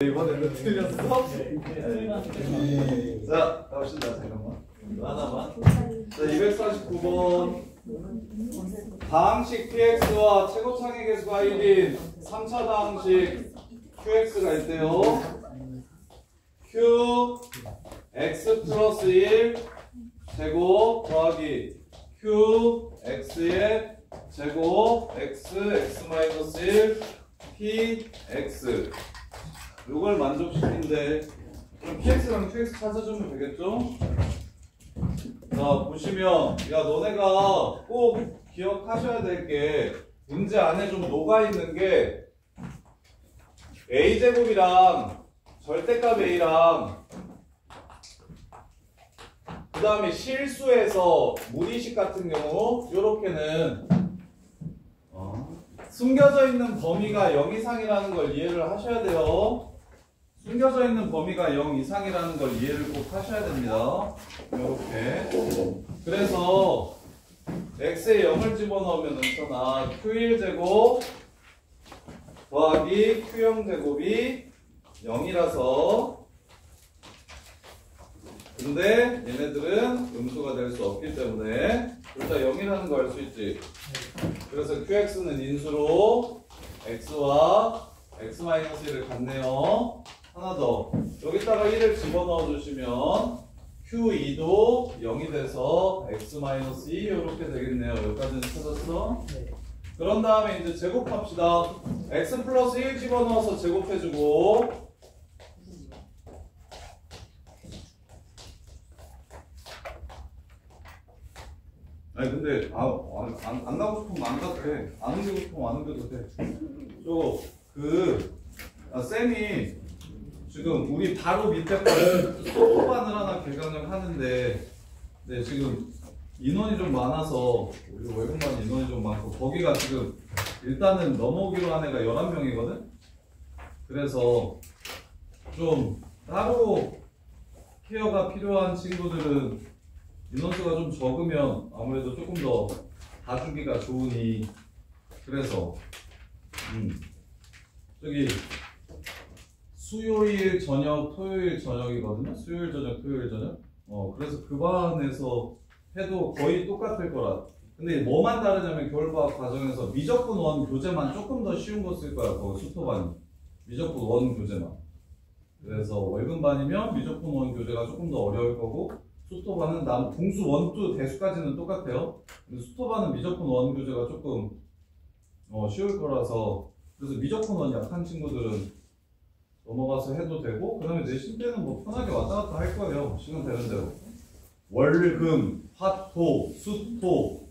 이번에는 틀렸어? 자, 갑시다. 잠깐만. 하나만. 자, 249번. 다항식 px와 최고창의 개수가 1인 3차 다항식 qx가 있대요. q x 플러스 1 제곱 더하기 q x의 제곱 x x 마이너스 1 p x 이걸 만족시킨대. 그럼 px랑 qx 찾아주면 되겠죠? 자, 보시면 야 너네가 꼭 기억하셔야 될 게 문제 안에 좀 녹아있는 게 a제곱이랑 절대값 a랑 그 다음에 실수에서 무리식 같은 경우 요렇게는 숨겨져 있는 범위가 0 이상이라는 걸 이해를 하셔야 돼요. 숨겨져 있는 범위가 0 이상이라는 걸 이해를 꼭 하셔야 됩니다. 이렇게. 그래서 x에 0을 집어넣으면 은천아 q1제곱 더하기 q0제곱이 0이라서 근데 얘네들은 음수가 될 수 없기 때문에 일단 0이라는 거 알 수 있지. 그래서 qx는 인수로 x와 x-1을 갖네요. 하나 더. 여기다가 1을 집어넣어 주시면 q2도 0이 돼서 x-2 이렇게 되겠네요. 여기까지는 찾았어? 네. 그런 다음에 이제 제곱합시다. x 플러스 1 집어넣어서 제곱해주고 아니 근데 안 가고 싶으면 안 가도 돼. 안 옮기고 싶으면 안 옮겨도 돼. 쌤이 지금 우리 바로 밑에 거를 소반을 하나 개강을 하는데 네, 지금 인원이 좀 많아서 우리 외국만 인원이 좀 많고 거기가 지금 일단은 넘어오기로 한 애가 11명이거든? 그래서 좀 따로 케어가 필요한 친구들은 인원수가 좀 적으면 아무래도 조금 더 봐주기가 좋으니 그래서 저기 수요일 저녁 토요일 저녁이거든요. 수요일 저녁 토요일 저녁 그래서 그 반에서 해도 거의 똑같을 거라. 근데 뭐만 다르냐면 겨울방학 과정에서 미적분 원 교재만 조금 더 쉬운 거 쓸 거야. 거기 수토반이 미적분 원 교재만. 그래서 월급반이면 미적분 원 교재가 조금 더 어려울 거고 수토반은 공수 1, 2 대수까지는 똑같아요. 근데 수토반은 미적분 원 교재가 조금 쉬울 거라서 그래서 미적분 원 약한 친구들은 넘어가서 해도 되고 그 다음에 내신 때는 뭐 편하게 왔다 갔다 할 거예요. 시간 되는 대로. 월, 금, 화, 토, 수, 토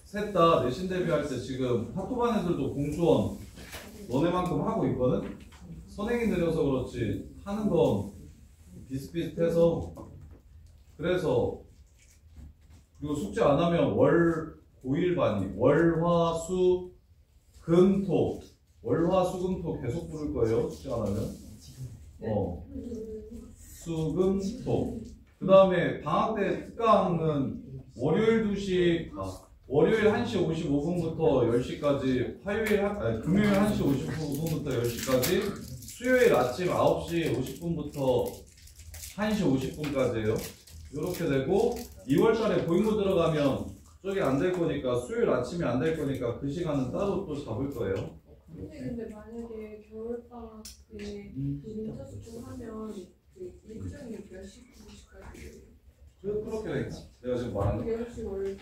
셋 다 내신 대비할 때 지금 화토반 애들도 공수원 너네만큼 하고 있거든? 선행인들이어서 그렇지 하는 건 비슷비슷해서 그래서 그리고 숙제 안 하면 월, 고1반이 월, 화, 수, 금, 토 월, 화, 수, 금, 토 계속 부를 거예요. 숙제 안 하면 수, 금, 토 그 다음에 방학 때 특강은 월요일 2시 월요일 1시 55분부터 10시까지 금요일 1시 55분부터 10시까지 수요일 아침 9시 50분부터 1시 50분까지예요. 이렇게 되고 2월달에 고인고 들어가면 저기 안 될 거니까 수요일 아침에 안 될 거니까 그 시간은 따로 또 잡을 거예요. 근데 만약에 겨울방학 때 winter school 하면 그 일정이 몇 시까지? 그렇게 되겠다. 내가 지금 말한 거. 10시 월금.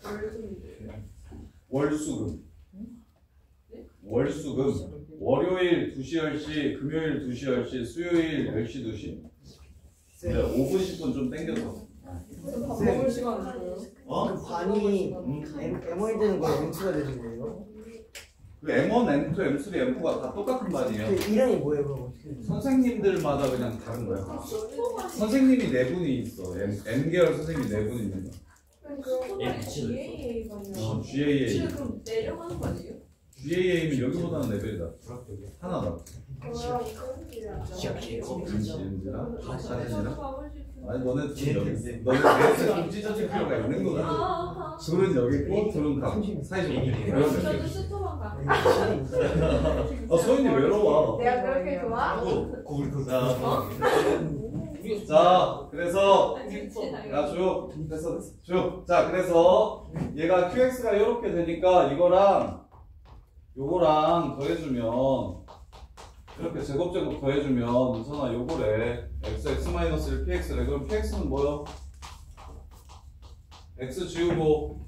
월금인데. 월수금. 네? 월수금. 월요일 2시 10시, 금요일 2시 10시, 수요일 10시 2시. 네, 5분 10분 좀 땡겨서. 밥 먹을 시간 줘요? 그 반이 M1 되는 거 M2가 되는 거예요? 그 M1, M2, M3, M4가 다 똑같은 반이에요. 그 이름이 뭐예요 그럼? 선생님들마다 그냥 다른 거야. 선생님이 4분이 있어. M계열 선생님이 4분 있는 거야. 그럼 GAA가요? GAA. 지금 그럼 내려가는 거 아니에요? GAA면 여기보다는 레벨이다. 하나 더. 그거랑 끈기랑 인지랑 사진이랑. 가고 싶은 아니 너네 둘은 여기 있어. 너네 넷을 좀 찢어질 필요가 있는 거야. 둘은 여기 있고 둘은 가. 사이좋게. 저도 슈퍼만 가. 아 소연이 외로워. 내가 그렇게 좋아? 자 그래서 야 쭉 됐어. 쭉. 자 그래서 얘가 QX가 이렇게 되니까 이거랑 요거랑 더해주면 이렇게 제곱 더해주면 우선아 요거래 x(x-1) px래. 그럼 px는 뭐요? x 지우고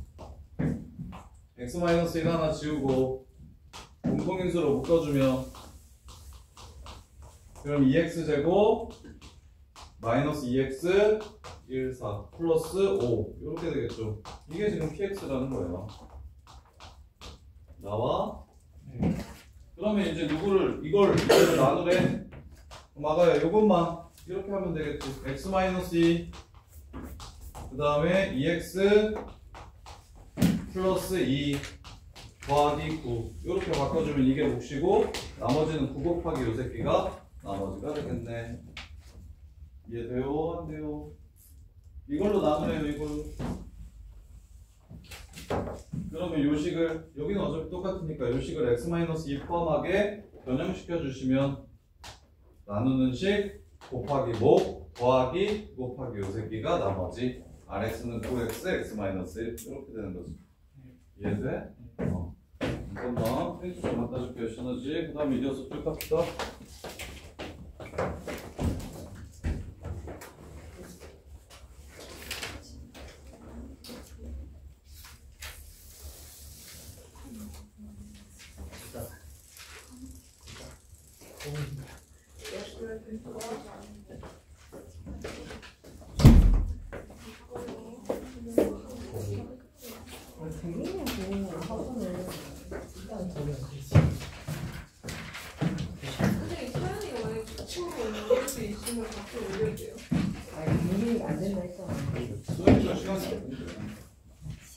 x-1 하나 지우고 공통인수로 묶어주면 그럼 2x제곱 마이너스 2x 1, 4 플러스 5 이렇게 되겠죠. 이게 지금 px라는 거예요. 나와? 그러면 이제 이걸 나누래. 맞아요. 요것만 이렇게 하면 되겠지. x-2 그 다음에 2x 플러스 2 더하기 9 이렇게 바꿔주면 이게 몫이고 나머지는 9 곱하기 요 새끼가 나머지가 되겠네. 이해돼요? 안 돼요? 이걸로 나누래요. 이걸로. 그러면 요식을 여기는 어차피 똑같으니까 요식을 x-2 포함하게 변형시켜 주시면 나누는 식 곱하기 목 더하기 곱하기 요 새끼가 나머지 rx는 9x x-1 이렇게 되는 거지. 이해돼? 잠깐만 페이지 좀 갖다 줄게요. 시너지. 그 다음에 이어서 쭉 갑시다. 선생님 서연이가 만약에 부처로 올릴 수 있으면 같이 올려도 돼요? 아니 분명히 안 된다 했잖아. 소연이가 시간이 없는데.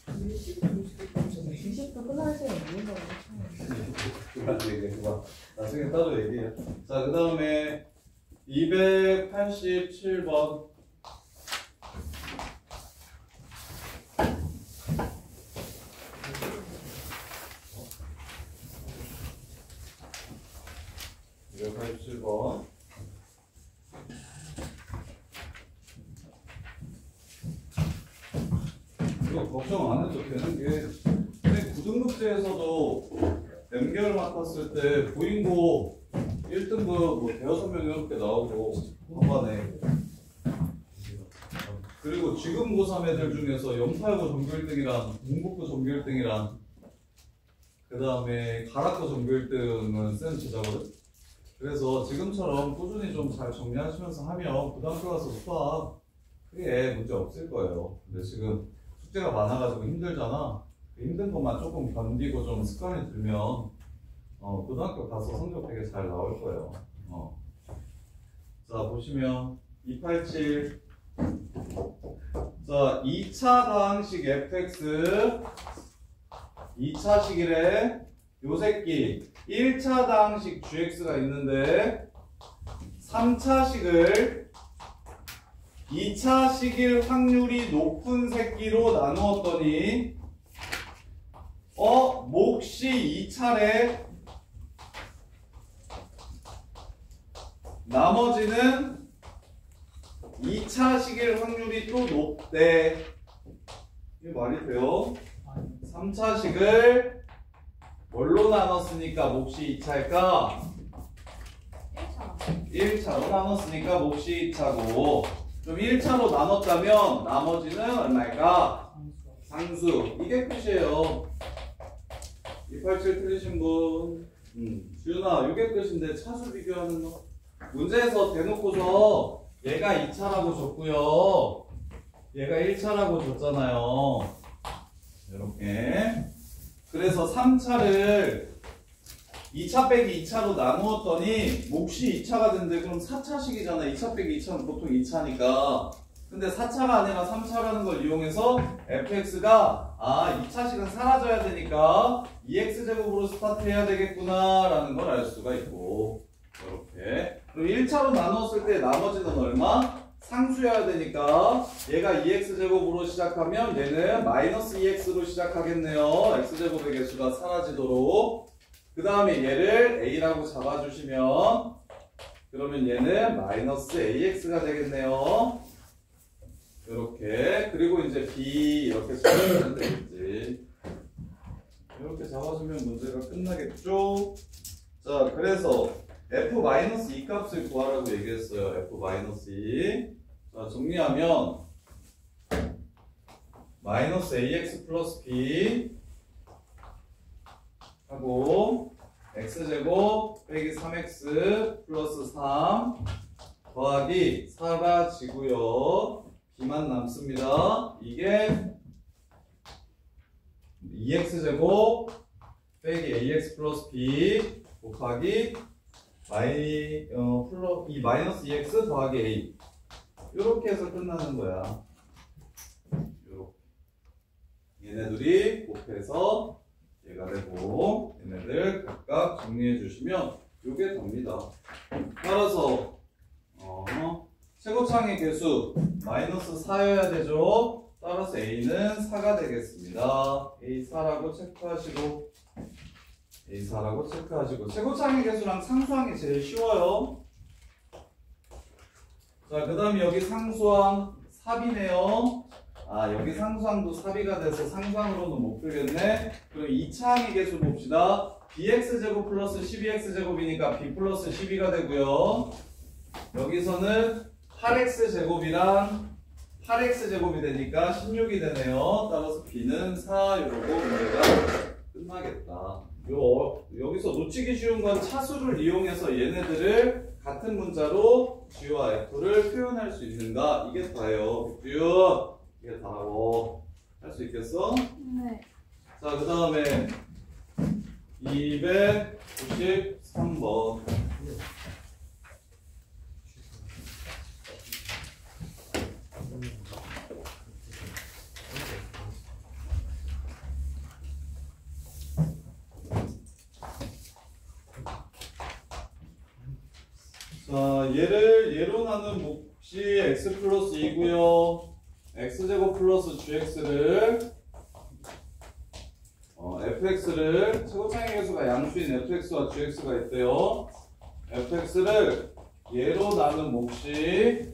20분 끝날 시간 있는다고. 그만 얘기해. 그만. 나중에 따로 얘기해. 자, 그 다음에 287번. 이거 걱정 안 해도 되는 게 근데 고등급제에서도 M개월 맡았을 때 부인고 1등급 뭐 대여섯 명 이렇게 나오고 한반에 그리고 지금 고3 애들 중에서 연파고 전교 1등이랑 문북부 전교 1등이랑 그 다음에 가락고 전교 1등은 센 제자거든. 그래서 지금처럼 꾸준히 좀 잘 정리하시면서 하면 고등학교 가서 수학 크게 문제 없을 거예요. 근데 지금 숙제가 많아가지고 힘들잖아. 그 힘든 것만 조금 견디고 좀 습관이 들면 고등학교 가서 성적 되게 잘 나올 거예요. 자 보시면 287 자 2차 다항식 fx 2차식이래. 요 새끼 1차 다항식 gx가 있는데 3차식을 2차식일 확률이 높은 새끼로 나누었더니 몫이 2차래. 나머지는 2차식일 확률이 또 높대. 이게 말이 돼요? 3차식을 뭘로 나눴으니까 몫이 2차일까? 1차로 나눴으니까 몫이 2차고 좀 1차로 나눴다면 나머지는 얼마일까? 상수. 이게 끝이에요. 287 틀리신 분 주윤아 이게 끝인데 차수 비교하는 거 문제에서 대놓고서 얘가 2차라고 줬고요 얘가 1차라고 줬잖아요. 이렇게 그래서 3차를 2차 빼기 2차로 나누었더니 몫이 2차가 된대. 그럼 4차식이잖아. 2차 빼기 2차는 보통 2차니까. 근데 4차가 아니라 3차라는 걸 이용해서 fx가 2차식은 사라져야 되니까 2x제곱으로 스타트해야 되겠구나 라는 걸 알 수가 있고 이렇게. 그럼 1차로 나누었을 때 나머지는 얼마? 상수여야 되니까 얘가 2x제곱으로 시작하면 얘는 마이너스 2x로 시작하겠네요. x제곱의 개수가 사라지도록. 그 다음에 얘를 a라고 잡아주시면 그러면 얘는 마이너스 ax가 되겠네요. 이렇게. 그리고 이제 b 이렇게 잡아주면 되겠지. 이렇게 잡아주면 문제가 끝나겠죠. 자, 그래서 f-2 값을 구하라고 얘기했어요. f-2. 자, 정리하면 마이너스 ax 플러스 b 하고 x제곱 빼기 3x 플러스 3 더하기 4가지고요. b만 남습니다. 이게 2x제곱 빼기 ax 플러스 b 곱하기 이 마이너스 2x 더하기 a 이렇게 해서 끝나는 거야. 요렇게. 얘네들이 곱해서 얘가 되고 얘네들 각각 정리해 주시면 요게 됩니다. 따라서 최고창의 개수 마이너스 4여야 되죠. 따라서 a는 4가 되겠습니다. a 4라고 체크하시고 A4라고 체크하시고 최고창의 개수랑 상수항이 제일 쉬워요. 자, 그 다음에 여기 상수항 삽이네요. 아, 여기 상수항도 삽이가 돼서 상수항으로는 못 풀겠네. 그럼 2차항의 개수 봅시다. bx제곱 플러스 12x제곱이니까 b 플러스 12가 되고요. 여기서는 8x제곱이랑 8x제곱이 되니까 16이 되네요. 따라서 b는 4 이러고 문제가 끝나겠다. 여기서 놓치기 쉬운 건 차수를 이용해서 얘네들을 같은 문자로 g와 f를 표현할 수 있는가? 이게 다예요. 백지윤, 이게 다라고. 할 수 있겠어? 네. 자, 그 다음에 293번. 자, 얘로 나눈 몫이 x 플러스 2고요. x제곱 플러스 gx를 fx를 최고창의 개수가 양수인 fx와 gx가 있대요. fx를 얘로 나눈 몫이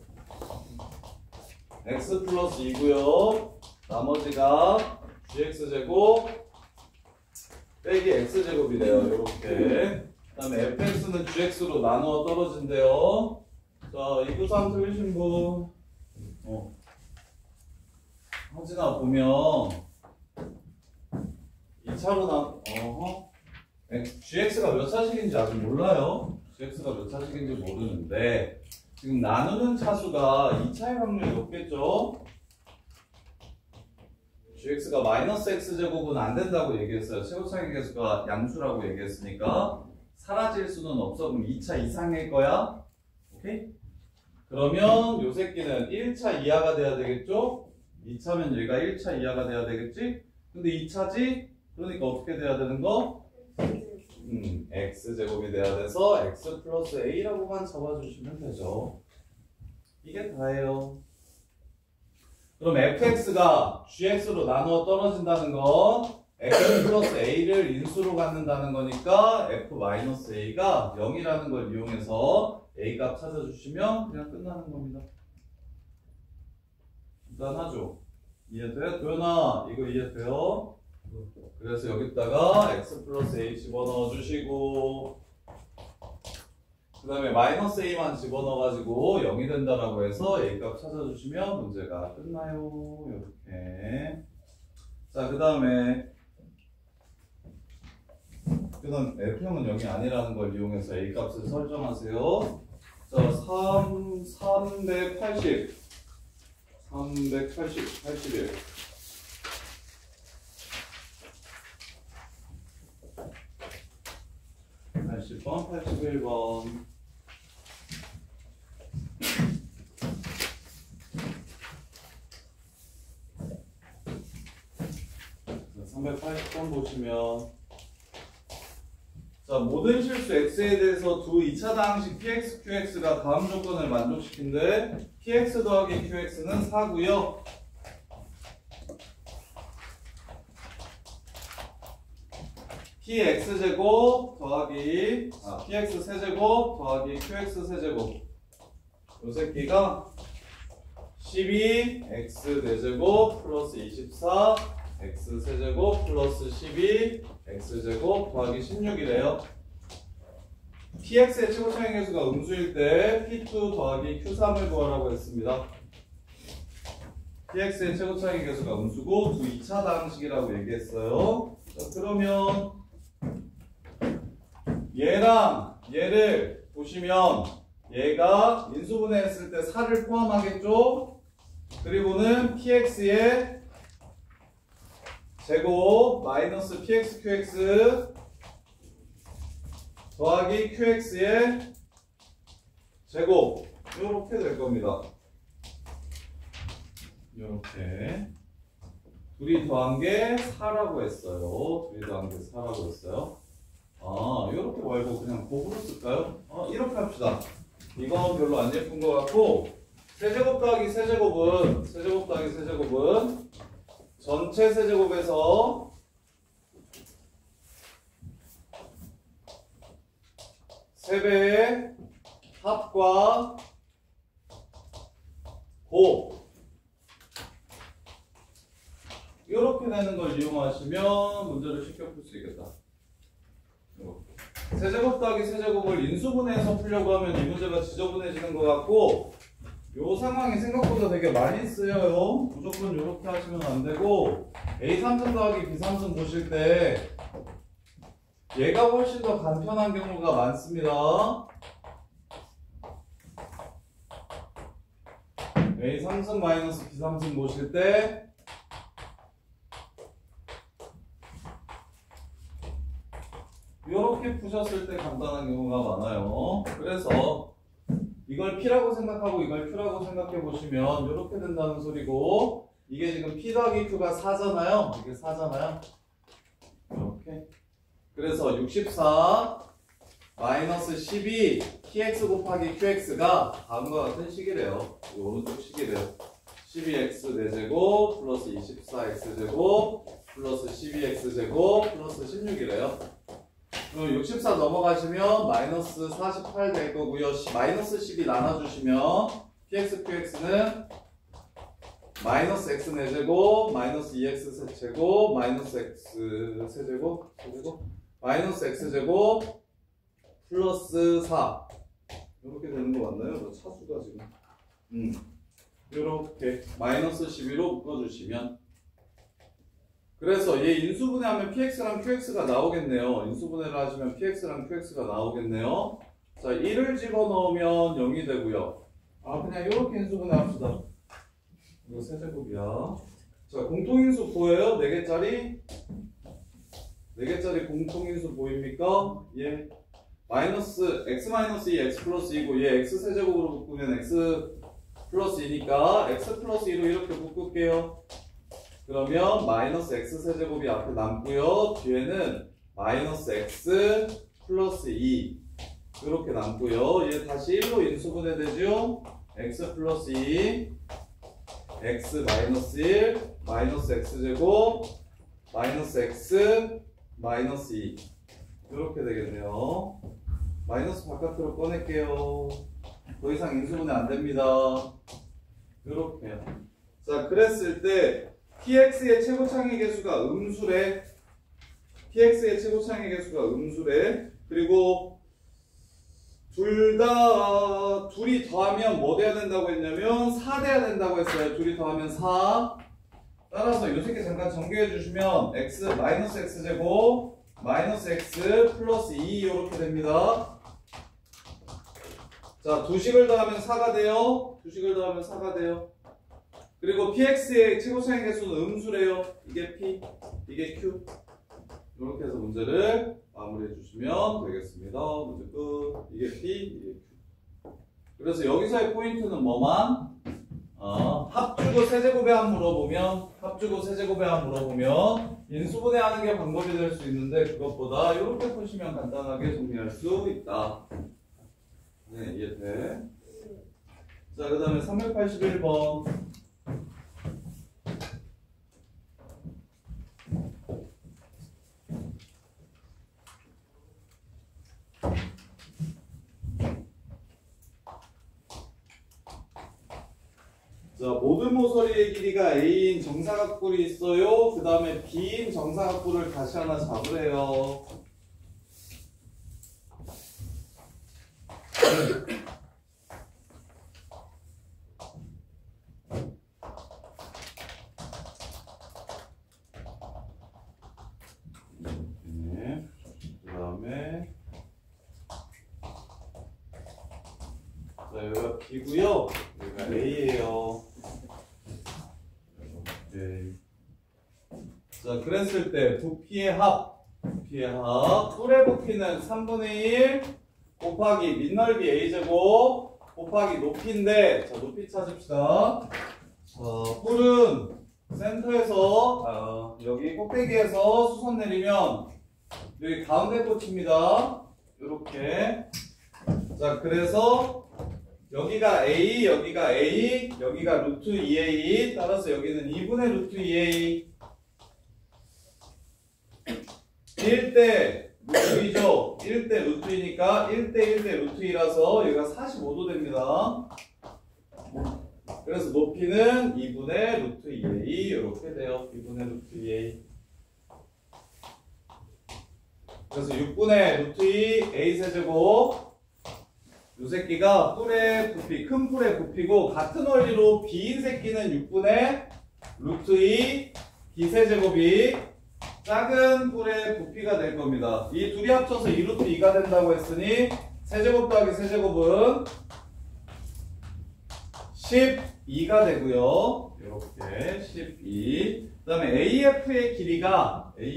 x 플러스 2고요. 나머지가 gx제곱 빼기 x제곱이래요. 이렇게. 그 다음에 fx는 gx로 나누어 떨어진대요. 자, 293 틀리신 분. 하진아, 보면 2차로 gx가 몇 차식인지 아직 몰라요. gx가 몇 차식인지 모르는데 지금 나누는 차수가 2차의 확률이 높겠죠? gx가 마이너스 x제곱은 안 된다고 얘기했어요. 최고차의 개수가 양수라고 얘기했으니까 사라질 수는 없어. 그럼 2차 이상일 거야. 오케이? 그러면 요 새끼는 1차 이하가 돼야 되겠죠? 2차면 얘가 1차 이하가 돼야 되겠지? 근데 2차지? 그러니까 어떻게 돼야 되는 거? x제곱이 돼야 돼서 x 플러스 a라고만 잡아주시면 되죠. 이게 다예요. 그럼 fx가 gx로 나누어 떨어진다는 건 x 플러스 a를 인수로 갖는다는 거니까 f-a가 0이라는 걸 이용해서 a 값 찾아주시면 그냥 끝나는 겁니다. 간단하죠? 이해돼? 도현아, 이거 이해돼요? 그래서 여기다가 x 플러스 a 집어넣어 주시고 그 다음에 마이너스 a만 집어넣어가지고 0이 된다라고 해서 a 값 찾아주시면 문제가 끝나요. 이렇게. 자, 그 다음에 f형은 0이 아니라는 걸 이용해서 a 값을 설정하세요. 자, 380 81 80번, 81번. 자, 380번 보시면 자, 자, 모든 실수 x에 대해서 두 2차 다항식 px, qx가 다음 조건을 만족시킨데 px 더하기 qx는 4고요. px제곱 더하기 px 세제곱 더하기 qx 세제곱 요 새끼가 12 x 4제곱 플러스 24 x 세제곱 플러스 12 x제곱 더하기 16이래요. px의 최고차이 계수가 음수일 때 p2 더하기 q3을 구하라고 했습니다. px의 최고차이 계수가 음수고 두 2차 다항식이라고 얘기했어요. 자, 그러면 얘랑 얘를 보시면 얘가 인수분해했을 때 4를 포함하겠죠? 그리고는 px의 제곱 마이너스 px qx 더하기 qx의 제곱 이렇게 될 겁니다. 이렇게 둘이 더한 게 4라고 했어요. 둘이 더한 게 4라고 했어요. 이렇게 말고 그냥 곱으로 쓸까요? 이렇게 합시다. 이건 별로 안 예쁜 것 같고 세제곱 더하기 세제곱은 전체 세제곱에서 세배의 합과 곱 이렇게 되는 걸 이용하시면 문제를 쉽게 풀 수 있겠다. 세제곱 더하기 세제곱을 인수분해해서 풀려고 하면 이 문제가 지저분해지는 것 같고 요 상황이 생각보다 되게 많이 쓰여요. 무조건 이렇게 하시면 안 되고 A3승 더하기 B3승 보실 때 얘가 훨씬 더 간편한 경우가 많습니다. A3승 마이너스 B3승 보실 때 이렇게 푸셨을 때 간단한 경우가 많아요. 그래서 이걸 P라고 생각하고 이걸 Q라고 생각해 보시면 이렇게 된다는 소리고 이게 지금 P 더하기 Q가 4잖아요. 이게 4잖아요. 이렇게. 그래서 64 마이너스 12 PX 곱하기 QX가 다음과 같은 식이래요. 이 오른쪽 식이래요. 12x 4제곱 플러스 24x제곱 플러스 12x제곱 플러스 16이래요. 그럼 64 넘어가시면 마이너스 48 될 거고요. 마이너스 12 나눠주시면 px, qx는 마이너스 x 4제곱 마이너스 2x 세제곱 마이너스 x 세제곱 마이너스 x제곱 플러스 4 이렇게 되는 거 맞나요? 저 차수가 지금 이렇게 마이너스 12로 묶어주시면 그래서 얘 인수분해하면 px랑 qx가 나오겠네요. 인수분해를 하시면 px랑 qx가 나오겠네요. 자, 1을 집어넣으면 0이 되고요. 그냥 이렇게 인수분해 합시다. 이거 세제곱이야. 자, 공통인수 보여요? 4개짜리? 4개짜리 공통인수 보입니까? 예. 마이너스 x 마이너스 2 x 플러스 2고 얘 x 세제곱으로 묶으면 x 플러스 2니까 x 플러스 2로 이렇게 묶을게요. 그러면 마이너스 x 세제곱이 앞에 남고요. 뒤에는 마이너스 x 플러스 2 이렇게 남고요. 얘 다시 1로 인수분해 되죠. x 플러스 2 x 마이너스 1 마이너스 x제곱 마이너스 x 마이너스 2 이렇게 되겠네요. 마이너스 바깥으로 꺼낼게요. 더 이상 인수분해 안 됩니다. 이렇게요. 자, 그랬을 때 px의 최고차이 계수가 음수래. px의 최고차이 계수가 음수래. 그리고 둘이 더하면 뭐 돼야 된다고 했냐면 4 돼야 된다고 했어요. 둘이 더하면 4. 따라서 요 새끼 잠깐 정리해 주시면 x 마이너스 x제곱 마이너스 x 플러스 2 이렇게 됩니다. 자, 두 식을 더하면 4가 돼요. 두 식을 더하면 4가 돼요. 그리고 px의 최고차이 계수는 음수래요. 이게 p, 이게 q. 이렇게 해서 문제를 마무리해 주시면 되겠습니다. 문제 끝. 이게 p, 이게 q. 그래서 여기서의 포인트는 뭐만? 합주고 세제곱의 합 물어보면 인수분해 하는 게 방법이 될 수 있는데 그것보다 이렇게 푸시면 간단하게 정리할 수 있다. 네, 이해돼? 자, 그 다음에 381번. 자, 모든 모서리의 길이가 A인 정사각뿔이 있어요. 그 다음에 B인 정사각뿔을 다시 하나 잡으래요. 네. 그 다음에 자, 여기가 B고요. 여기가 A예요. 네. 자, 그랬을 때 부피의 합, 뿔의 부피는 3분의 1 곱하기 밑넓이 A제곱 곱하기 높이인데, 자, 높이 찾읍시다. 자, 뿔은 센터에서 여기 꼭대기에서 수선 내리면 여기 가운데 꽂힙니다. 이렇게. 자, 그래서 여기가 A, 여기가 A, 여기가 루트 2A, 따라서 여기는 2분의 루트 2A. 1대 루트 2죠. 1대 루트 2니까 1대 1대 루트 2라서 여기가 45도 됩니다. 그래서 높이는 2분의 루트 2A 이렇게 돼요. 2분의 루트 2A. 그래서 6분의 루트 2 A 세제곱. 요 새끼가 뿔의 부피, 큰 뿔의 부피고 같은 원리로 B인 새끼는 6분의 루트 2 B 세제곱이 작은 뿔의 부피가 될 겁니다. 이 둘이 합쳐서 2루트 2가 된다고 했으니 세제곱 더하기 세제곱은 12가 되고요. 이렇게 12. 그 다음에 AF의 길이가 이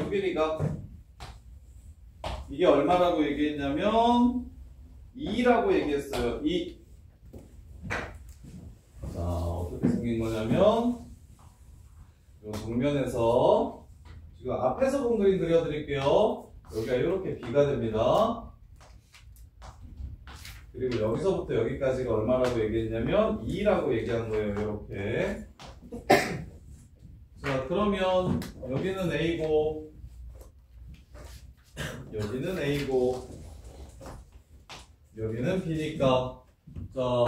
길이가 이게 얼마라고 얘기했냐면 2라고 얘기했어요. 2. 자, 어떻게 생긴 거냐면 이 정면에서 지금 앞에서 본 그림 그려드릴게요. 여기가 이렇게 B가 됩니다. 그리고 여기서부터 여기까지가 얼마라고 얘기했냐면 2라고 얘기한 거예요. 이렇게. 자, 그러면 여기는 A고 여기는 A고 여기는 B니까 자,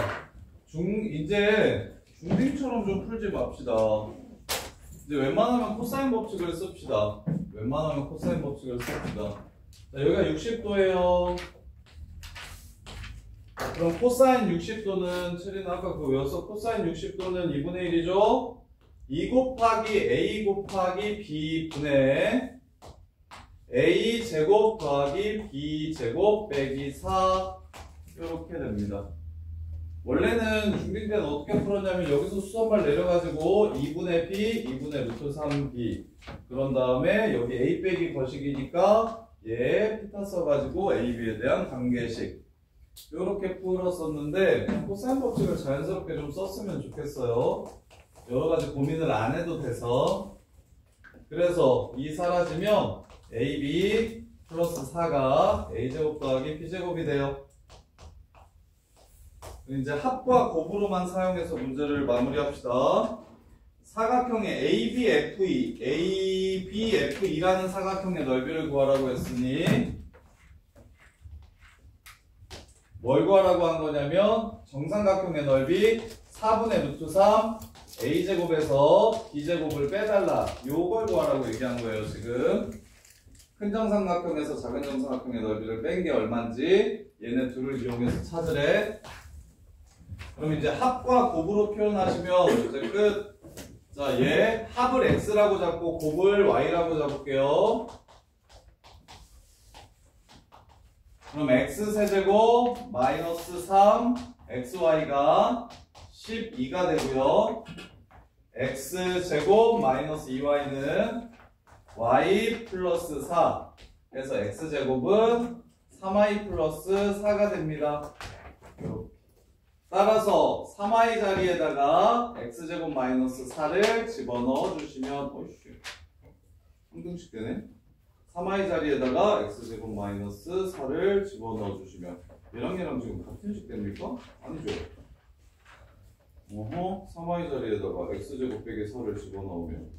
이제 중딩처럼 좀 풀지 맙시다. 이제 웬만하면 코사인 법칙을 씁시다. 자, 여기가 60도예요. 그럼 코사인 60도는 체리는 아까 그거 외웠어? 코사인 60도는 2분의 1이죠? 2 곱하기 A 곱하기 B 분의 A 제곱 더하기 B 제곱 빼기 4 이렇게 됩니다. 원래는 중딩 때는 어떻게 풀었냐면 여기서 수선발 내려가지고 2분의 B, 2분의 루트 3B 그런 다음에 여기 A 빼기 거식이니까 얘 피타 써가지고 A, B에 대한 관계식 이렇게 풀었었는데 그냥 코사인 법칙을 자연스럽게 좀 썼으면 좋겠어요. 여러가지 고민을 안 해도 돼서. 그래서 2 사라지면 AB 플러스 4가 A제곱 더하기 B제곱이 돼요. 이제 합과 곱으로만 사용해서 문제를 마무리합시다. 사각형의 ABFE라는 사각형의 넓이를 구하라고 했으니 뭘 구하라고 한 거냐면 정삼각형의 넓이 4분의 루트 3 A제곱에서 B제곱을 빼달라 요걸 구하라고 얘기한 거예요. 지금 큰 정삼각형에서 작은 정삼각형의 넓이를 뺀 게 얼마인지 얘네 둘을 이용해서 찾으래. 그럼 이제 합과 곱으로 표현하시면 이제 끝. 자, 얘 합을 x라고 잡고 곱을 y라고 잡을게요. 그럼 x 세제곱 마이너스 3 xy가 12가 되고요. x 제곱 마이너스 2y는 y 플러스 4 그래서 x 제곱은 3y 플러스 4가 됩니다. 이렇게. 따라서 3y 자리에다가 x제곱 마이너스 4를 집어넣어 주시면 어이씨 한등씩 되네. 3y 자리에다가 x제곱 마이너스 4를 집어넣어 주시면 얘랑 지금 같은 식 됩니까? 아니죠. 3y 자리에다가 x제곱 빼기 4를 집어넣으면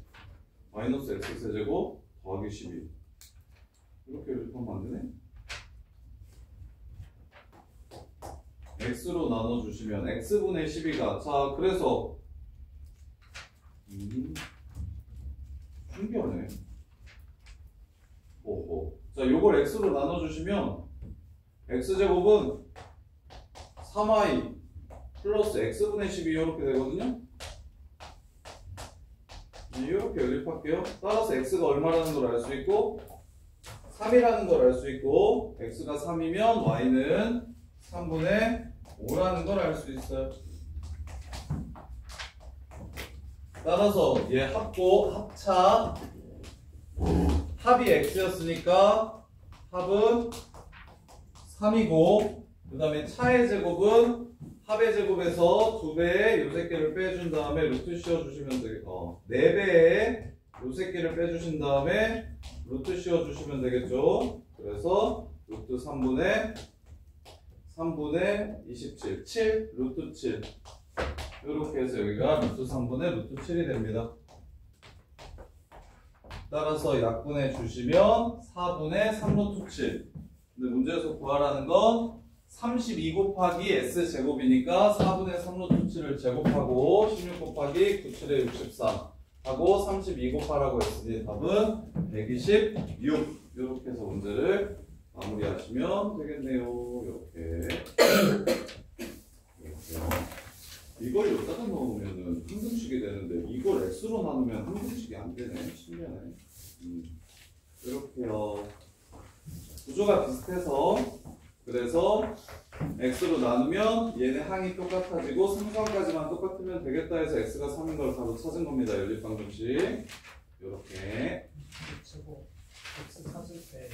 마이너스 x세제곱 더하기 12 이렇게 연립하면 안 되네? x로 나눠주시면 x분의 12가 자 그래서 신기하네. 오호. 자 요걸 x로 나눠주시면 x제곱은 3y 플러스 x분의 12 이렇게 되거든요. 이렇게 연립할게요. 따라서 x가 얼마라는 걸 알 수 있고 3이라는 걸 알 수 있고 x가 3이면 y는 3분의 5라는 걸 알 수 있어요. 따라서 얘 합고 합차 합이 x였으니까 합은 3이고 그 다음에 차의 제곱은 합의 제곱에서 2배의 요 새끼를 빼준 다음에 루트 씌워주시면 되겠죠. 4배의 요 새끼를 빼주신 다음에 루트 씌워주시면 되겠죠. 그래서 루트 3분의 27, 7, 루트 7 이렇게 해서 여기가 루트 3분의 루트 7이 됩니다. 따라서 약분해 주시면 4분의 3루트 7 근데 문제에서 구하라는 건 32 곱하기 s제곱이니까 4분의 3루트 7을 제곱하고 16 곱하기 97의 63 하고 32 곱하라고 했으니 답은 126 이렇게 해서 문제를 마무리하시면 되겠네요. 이렇게 이걸 여기다가 넣으면 한등식이 되는데 이걸 x로 나누면 한등식이 안 되네. 신기하네. 이렇게요. 구조가 비슷해서 그래서 x로 나누면 얘네 항이 똑같아지고 상수항까지만 똑같으면 되겠다 해서 x가 3인 걸 바로 찾은 겁니다. 연립방정식 이렇게 제곱 x 찾을 때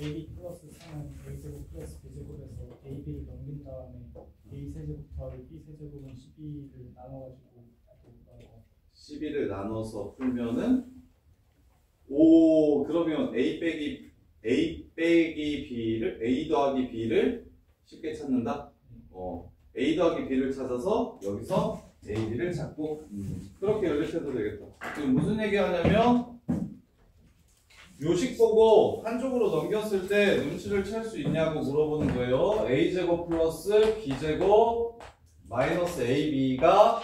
ab 플러스 3은 a제곱 플러스 b제곱에서 ab를 넘긴 다음에 a 세제곱 더하기 b 세제곱은 12를 나눠가지고 12를 나눠서 풀면은 오 그러면 a 빼기 b를 a 더하기 b를 쉽게 찾는다. a 더하기 b를 찾아서 여기서 a, b를 찾고 그렇게 연립해도 되겠다. 지금 무슨 얘기하냐면 요식 보고 한쪽으로 넘겼을 때 눈치를 챌 수 있냐고 물어보는 거예요. a제곱 플러스 b제곱 마이너스 ab가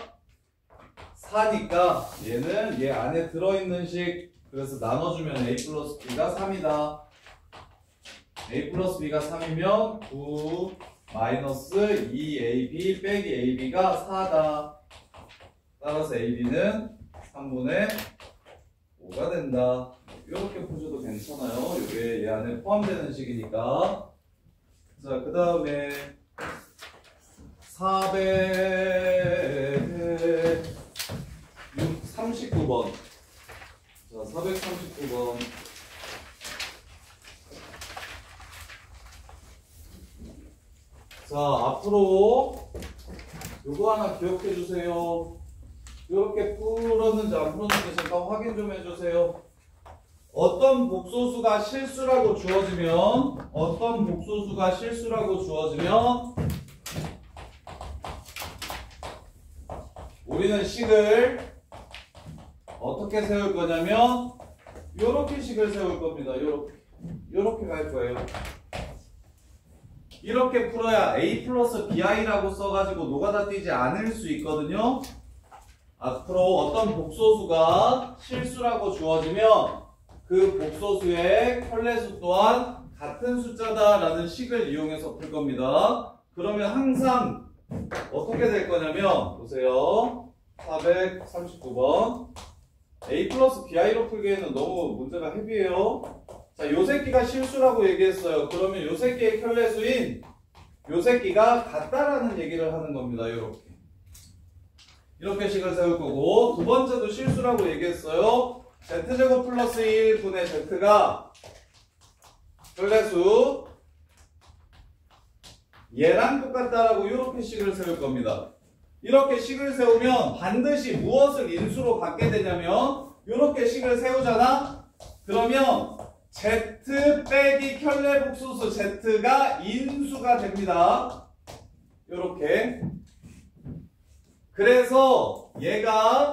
4니까 얘는 얘 안에 들어있는 식 그래서 나눠주면 a 플러스 b가 3이다. a 플러스 b가 3이면 9 마이너스 2ab 빼기 ab가 4다. 따라서 ab는 3분의 5가 된다. 이렇게 푸셔도 괜찮아요. 이게 얘 안에 포함되는 식이니까. 자, 그 다음에 439번. 자, 439번. 자, 앞으로 요거 하나 기억해 주세요. 이렇게 풀었는지 안 풀었는지 잠깐 확인 좀 해주세요. 어떤 복소수가 실수라고 주어지면 우리는 식을 어떻게 세울 거냐면 요렇게 식을 세울 겁니다. 요렇게 갈 거예요. 이렇게 풀어야 a 플러스 bi라고 써가지고 노가다 띄지 않을 수 있거든요. 앞으로 어떤 복소수가 실수라고 주어지면 그 복소수의 켤레수 또한 같은 숫자다라는 식을 이용해서 풀 겁니다. 그러면 항상 어떻게 될 거냐면 보세요. 439번 a 플러스 bi로 풀기에는 너무 문제가 헤비해요. 자, 요 새끼가 실수라고 얘기했어요. 그러면 요 새끼의 켤레수인 요 새끼가 같다라는 얘기를 하는 겁니다. 이렇게 식을 세울 거고 두 번째도 실수라고 얘기했어요. z제곱 플러스 1분의 z가 켤레수 얘랑 똑같다라고 이렇게 식을 세울 겁니다. 이렇게 식을 세우면 반드시 무엇을 인수로 갖게 되냐면 이렇게 식을 세우잖아? 그러면 Z 빼기 켤레복소수 Z가 인수가 됩니다. 이렇게. 그래서 얘가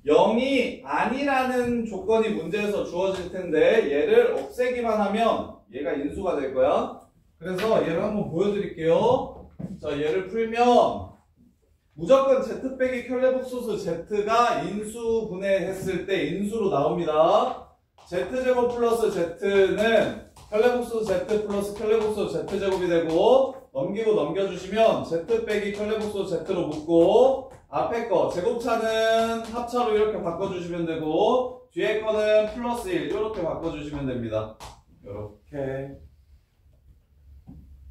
0이 아니라는 조건이 문제에서 주어질 텐데 얘를 없애기만 하면 얘가 인수가 될 거야. 그래서 얘를 한번 보여드릴게요. 자, 얘를 풀면 무조건 Z 빼기 켤레복소수 Z가 인수분해했을 때 인수로 나옵니다. Z제곱 플러스 Z는 켤레복소수 Z 플러스 켤레복소수 Z제곱이 되고 넘기고 넘겨주시면 Z 빼기 켤레복소수 Z로 묶고 앞에 거 제곱차는 합차로 이렇게 바꿔주시면 되고 뒤에 거는 플러스 1 이렇게 바꿔주시면 됩니다. 이렇게.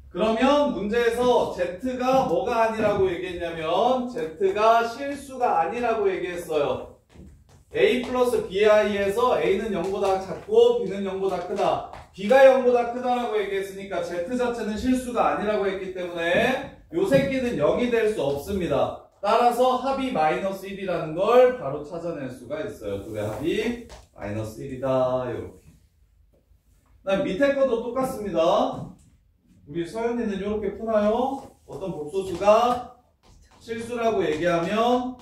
그러면 문제에서 Z가 뭐가 아니라고 얘기했냐면 Z가 실수가 아니라고 얘기했어요. A 플러스 BI에서 A는 0보다 작고 B는 0보다 크다. B가 0보다 크다라고 얘기했으니까 Z 자체는 실수가 아니라고 했기 때문에 요 새끼는 0이 될 수 없습니다. 따라서 합이 마이너스 1이라는 걸 바로 찾아낼 수가 있어요. 둘의 합이 마이너스 1이다. 이렇게. 그다음 밑에 것도 똑같습니다. 우리 서연이는 이렇게 푸나요? 어떤 복소수가 실수라고 얘기하면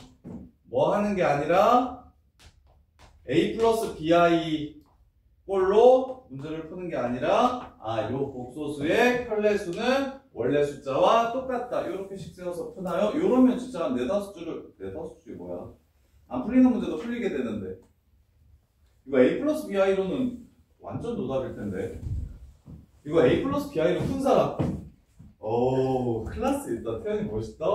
뭐 하는 게 아니라 A 플러스 BI 꼴로 문제를 푸는 게 아니라 요 복소수의 켤레수는 원래 숫자와 똑같다. 이렇게 식 세워서 푸나요? 이러면 진짜 한 4-5줄이 뭐야? 안 풀리는 문제도 풀리게 되는데 이거 A 플러스 BI로는 완전 노답일 텐데 이거 A 플러스 BI로 푼 사람 오 클래스 있다. 태연이 멋있다.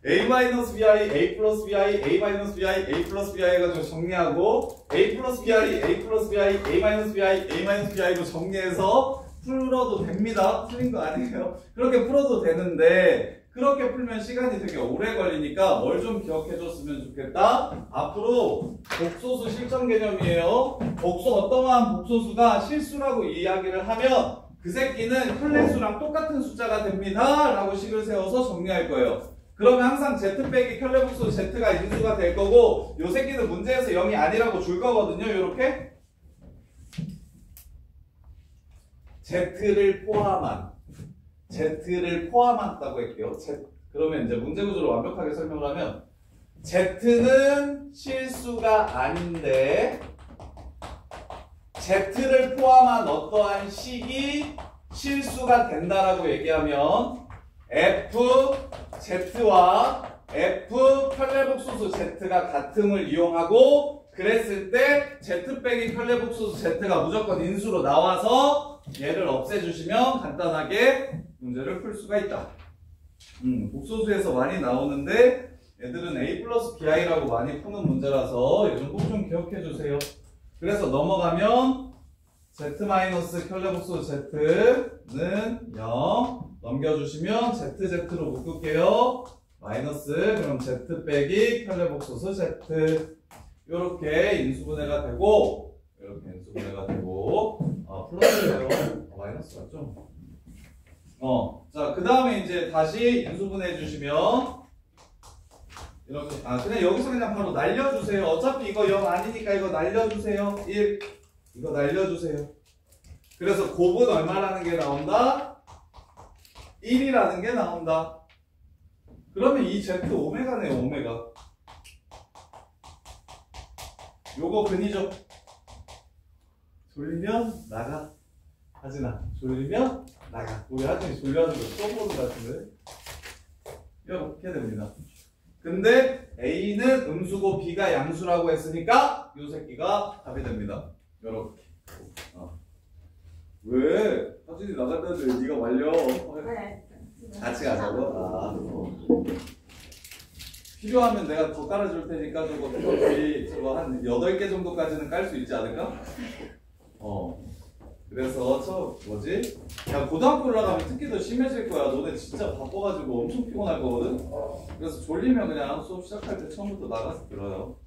A 마이너스 BI, A 플러스 BI, A 마이너스 BI, A 플러스 BI 해가지고 정리하고 A 플러스 BI, A 플러스 BI, A 마이너스 BI, A 마이너스 BI로 정리해서 풀어도 됩니다. 틀린 거 아니에요. 그렇게 풀어도 되는데 그렇게 풀면 시간이 되게 오래 걸리니까 뭘 좀 기억해 줬으면 좋겠다. 앞으로 복소수 실전 개념이에요. 어떠한 복소수가 실수라고 이야기를 하면 그 새끼는 켤레수랑 똑같은 숫자가 됩니다 라고 식을 세워서 정리할 거예요. 그러면 항상 Z 빼기 켤레복소수 Z가 인수가 될 거고 요 새끼는 문제에서 0이 아니라고 줄 거거든요. 요렇게 Z를 포함한다고 할게요. 그러면 이제 문제 구조를 완벽하게 설명을 하면 Z는 실수가 아닌데 Z를 포함한 어떠한 식이 실수가 된다라고 얘기하면 F, Z와 F 켤레복소수 Z가 같음을 이용하고 그랬을 때 Z 빼기 켤레복소수 Z가 무조건 인수로 나와서 얘를 없애주시면 간단하게 문제를 풀 수가 있다. 복소수에서 많이 나오는데 얘들은 A 플러스 BI라고 많이 푸는 문제라서 얘는 꼭 좀 기억해 주세요. 그래서 넘어가면 Z 마이너스 켤레복소수 Z는 0 넘겨주시면 ZZ로 묶을게요. 마이너스 그럼 Z 빼기 켤레복소수 Z 요렇게 인수분해가 되고 이렇게 인수분해가 되고 플러스예요. 마이너스 맞죠? 자, 그 다음에 이제 다시 인수분해 해주시면 이렇게 그냥 여기서 그냥 바로 날려주세요. 어차피 이거 0 아니니까 이거 날려주세요. 1 이거 날려주세요. 그래서 곱은 얼마라는 게 나온다? 1이라는 게 나온다. 그러면 이 Z 오메가네요. 오메가 요거 근이죠. 졸리면 나가. 하진아 졸리면 나가. 우리 하진이 졸려가지고 소보드 같은데 이렇게 됩니다. 근데 A는 음수고 B가 양수라고 했으니까 요 새끼가 답이 됩니다. 요렇게. 왜? 하진이 나간다는데 네가 말려. 같이 가자고? 필요하면 내가 더 깔아줄 테니까 저거 한 8개 정도까지는 깔 수 있지 않을까? 그래서 야 고등학교 올라가면 특히 더 심해질 거야. 너네 진짜 바빠가지고 엄청 피곤할 거거든. 그래서 졸리면 그냥 수업 시작할 때 처음부터 나가서 들어요.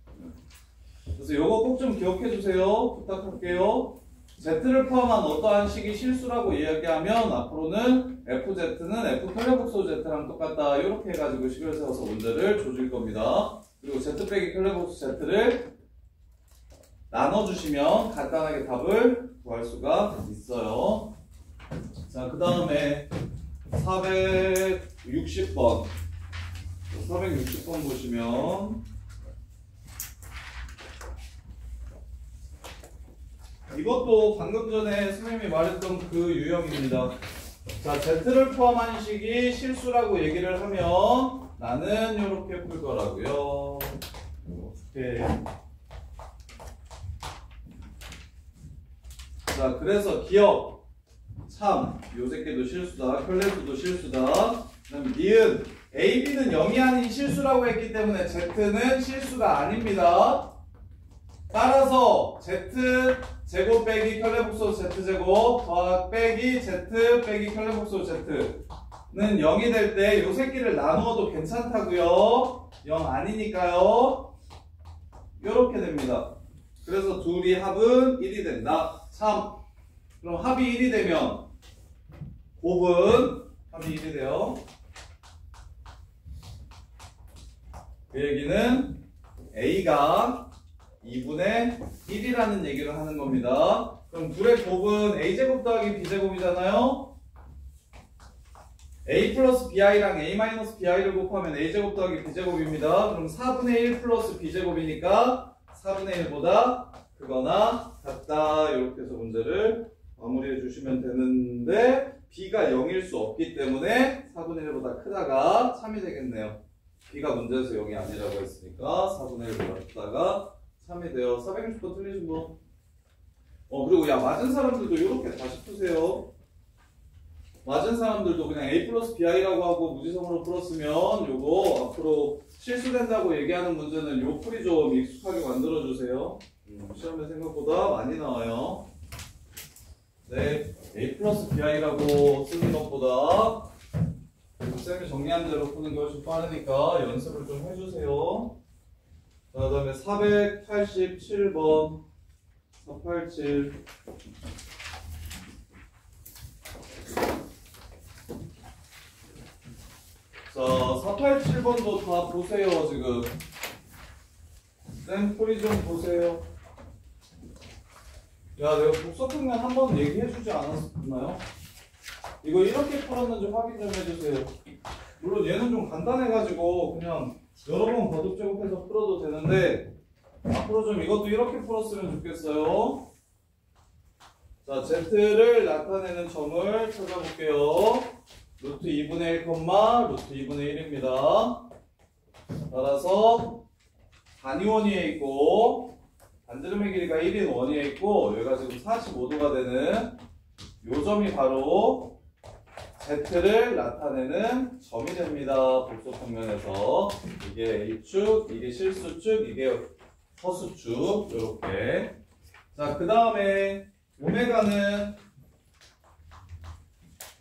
그래서 요거 꼭 좀 기억해 주세요. 부탁할게요. Z를 포함한 어떠한 식이 실수라고 이야기하면 앞으로는 FZ는 F 켤레복수 Z랑 똑같다. 이렇게 해가지고 식을 세워서 문제를 줘줄 겁니다. 그리고 Z 빼기 켤레복수 Z를 나눠주시면 간단하게 답을 구할 수가 있어요. 자, 그 다음에 460번. 460번 보시면 이것도 방금 전에 선생님이 말했던 그 유형입니다. 자, Z를 포함한 식이 실수라고 얘기를 하면 나는 이렇게 풀 거라고요. 이렇게. 자, 그래서 기억, 참, 요 새끼도 실수다, 켤레수도 실수다. 그 다음에 니은, A, B는 0이 아닌 실수라고 했기 때문에 Z는 실수가 아닙니다. 따라서 Z 제곱 빼기 켤레복수 Z제곱 더하기 빼기 Z 빼기 켤레복수 Z는 0이 될 때 요 새끼를 나누어도 괜찮다고요. 0 아니니까요. 요렇게 됩니다. 그래서 둘이 합은 1이 된다. 참. 그럼 합이 1이 되면 곱은 합이 1이 돼요. 그 얘기는 A가 2분의 1이라는 얘기를 하는 겁니다. 그럼 둘의 곱은 A제곱 더하기 B제곱이잖아요. A 플러스 BI랑 A 마이너스 BI를 곱하면 A제곱 더하기 B제곱입니다. 그럼 4분의 1 플러스 B제곱이니까 4분의 1보다 크거나 같다. 이렇게 해서 문제를 마무리해 주시면 되는데 B가 0일 수 없기 때문에 4분의 1보다 크다가 3이 되겠네요. B가 문제에서 0이 아니라고 했으니까 4분의 1보다 크다가 3이 돼요. 460번 틀리신 분. 그리고 야, 맞은 사람들도 이렇게 다시 푸세요. 맞은 사람들도 그냥 A 플러스 BI라고 하고 무지성으로 풀었으면 요거 앞으로 실수된다고 얘기하는 문제는 요 풀이 좀 익숙하게 만들어주세요. 시험에 생각보다 많이 나와요. 네, A 플러스 BI라고 쓰는 것보다 쌤이 정리한 대로 푸는 게 훨씬 빠르니까 연습을 좀 해주세요. 자, 그 다음에 487번 487. 자, 487번도 다 보세요. 지금 쌤 풀이 좀 보세요. 야, 내가 복석평면 한번 얘기해주지 않았나요? 이거 이렇게 풀었는지 확인 좀 해주세요. 물론 얘는 좀 간단해가지고 그냥 여러 번 거듭 제곱해서 풀어도 되는데 앞으로 좀 이것도 이렇게 풀었으면 좋겠어요. 자, Z를 나타내는 점을 찾아볼게요. 루트 2분의 1, 루트 2분의 1입니다. 따라서 단위 위에 있고 반지름의 길이가 1인 원위에 있고 여기가 지금 45도가 되는 요 점이 바로 Z를 나타내는 점이 됩니다. 복소평면에서 이게 A축, 이게 실수축, 이게 허수축 이렇게. 자, 그 다음에 오메가는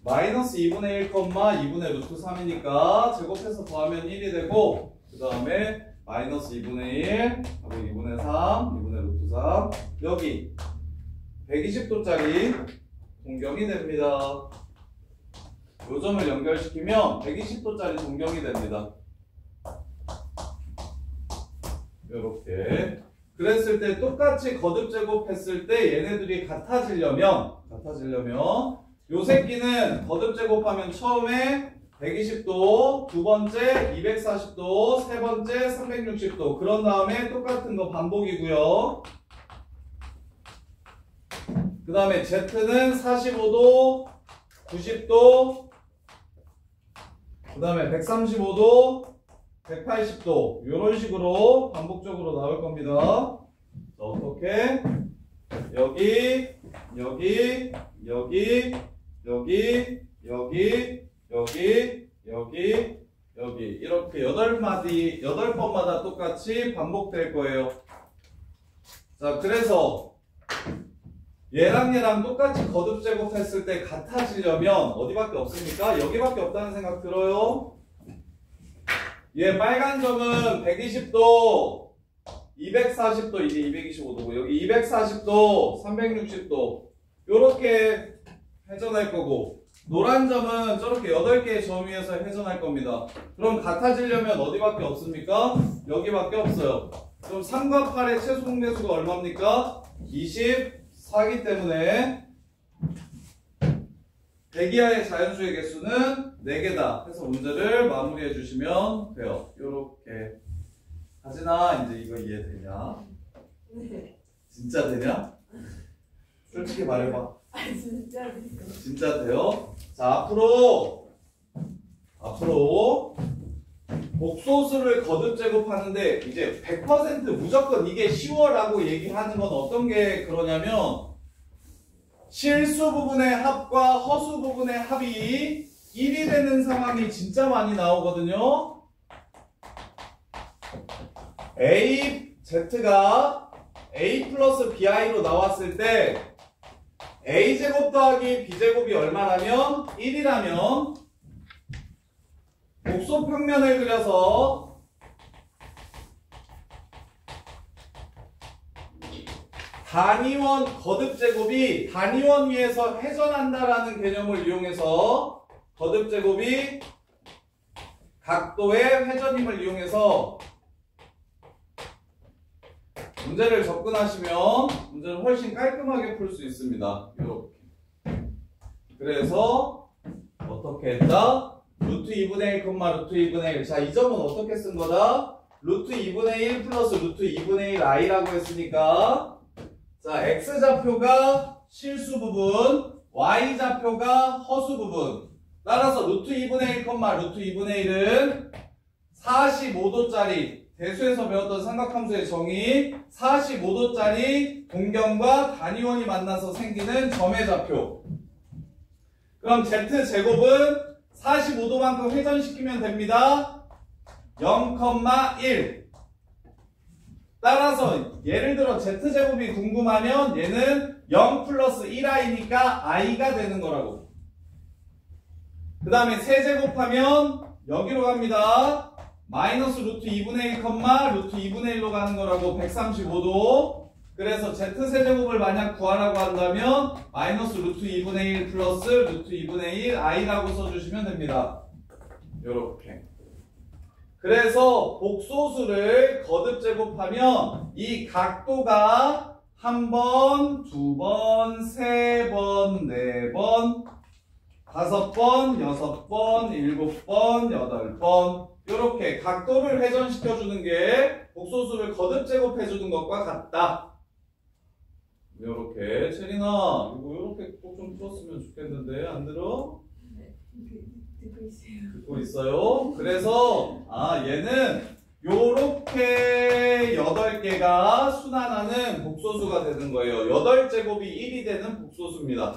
마이너스 2분의 1, 2분의 루트 3이니까 제곱해서 더하면 1이 되고 그 다음에 마이너스 2분의 1 하고 2분의 3, 2분의 루트 3 여기 120도짜리 동경이 됩니다. 요 점을 연결시키면 120도짜리 동경이 됩니다. 이렇게. 그랬을 때 똑같이 거듭 제곱했을 때 얘네들이 같아지려면 요 새끼는 거듭 제곱하면 처음에 120도, 두 번째 240도, 세 번째 360도. 그런 다음에 똑같은 거 반복이고요. 그 다음에 Z는 45도, 90도, 그 다음에 135도, 180도 이런 식으로 반복적으로 나올 겁니다. 자, 어떻게? 여기, 여기, 여기, 여기, 여기, 여기, 여기, 여기 이렇게 8번마다 똑같이 반복될 거예요. 자, 그래서 얘랑 얘랑 똑같이 거듭 제곱했을 때 같아지려면 어디밖에 없습니까? 여기밖에 없다는 생각 들어요? 얘 빨간 점은 120도, 240도 이게 225도고 여기 240도, 360도 요렇게 회전할 거고 노란 점은 저렇게 8개의 점 위에서 회전할 겁니다. 그럼 같아지려면 어디밖에 없습니까? 여기밖에 없어요. 그럼 3과 8의 최소 공배수가 얼마입니까? 24기 때문에 대기하의 자연수의 개수는 4개다 해서 문제를 마무리해 주시면 돼요. 요렇게. 하진아 이제 이거 이해되냐? 네. 진짜 되냐? 솔직히 말해봐. 아 진짜 됐어. 진짜 돼요? 자 앞으로 복소수를 거듭 제곱하는데 이제 100% 무조건 이게 쉬워라고 얘기하는 건 어떤 게 그러냐면 실수 부분의 합과 허수 부분의 합이 1이 되는 상황이 진짜 많이 나오거든요. Z가 A 플러스 BI로 나왔을 때 A제곱 더하기 B제곱이 얼마라면 1이라면 복소평면을 그려서 단위원 거듭제곱이 단위원 위에서 회전한다라는 개념을 이용해서 거듭제곱이 각도의 회전임을 이용해서 문제를 접근하시면 문제는 훨씬 깔끔하게 풀 수 있습니다. 이렇게. 그래서 어떻게 했다? 루트 2분의 1, 루트 2분의 1. 자, 이 점은 어떻게 쓴 거다? 루트 2분의 1 플러스 루트 2분의 1 i라고 했으니까 자, x좌표가 실수 부분, y좌표가 허수 부분. 따라서 루트 2분의 1, 루트 2분의 1은 45도짜리 대수에서 배웠던 삼각함수의 정의 45도짜리 동경과 단위원이 만나서 생기는 점의 좌표. 그럼 z제곱은 45도만큼 회전시키면 됩니다. 0,1. 따라서 예를 들어 z제곱이 궁금하면 얘는 0 플러스 1i니까 i가 되는 거라고. 그 다음에 세제곱하면 여기로 갑니다. 마이너스 루트 2분의 1, 루트 2분의 1로 가는 거라고 135도. 그래서 z세제곱을 만약 구하라고 한다면 마이너스 루트 2분의 1 플러스 루트 2분의 1 i라고 써주시면 됩니다. 요렇게. 그래서 복소수를 거듭 제곱하면 이 각도가 1번, 2번, 3번, 4번, 5번, 6번, 7번, 8번 이렇게 각도를 회전시켜주는 게 복소수를 거듭 제곱해주는 것과 같다. 이렇게 체리나 이거 이렇게 꼭 좀 풀었으면 좋겠는데 안 들어? 네, 듣고 있어요. 듣고 있어요. 그래서 얘는 요렇게 8개가 순환하는 복소수가 되는 거예요. 8제곱이 1이 되는 복소수입니다.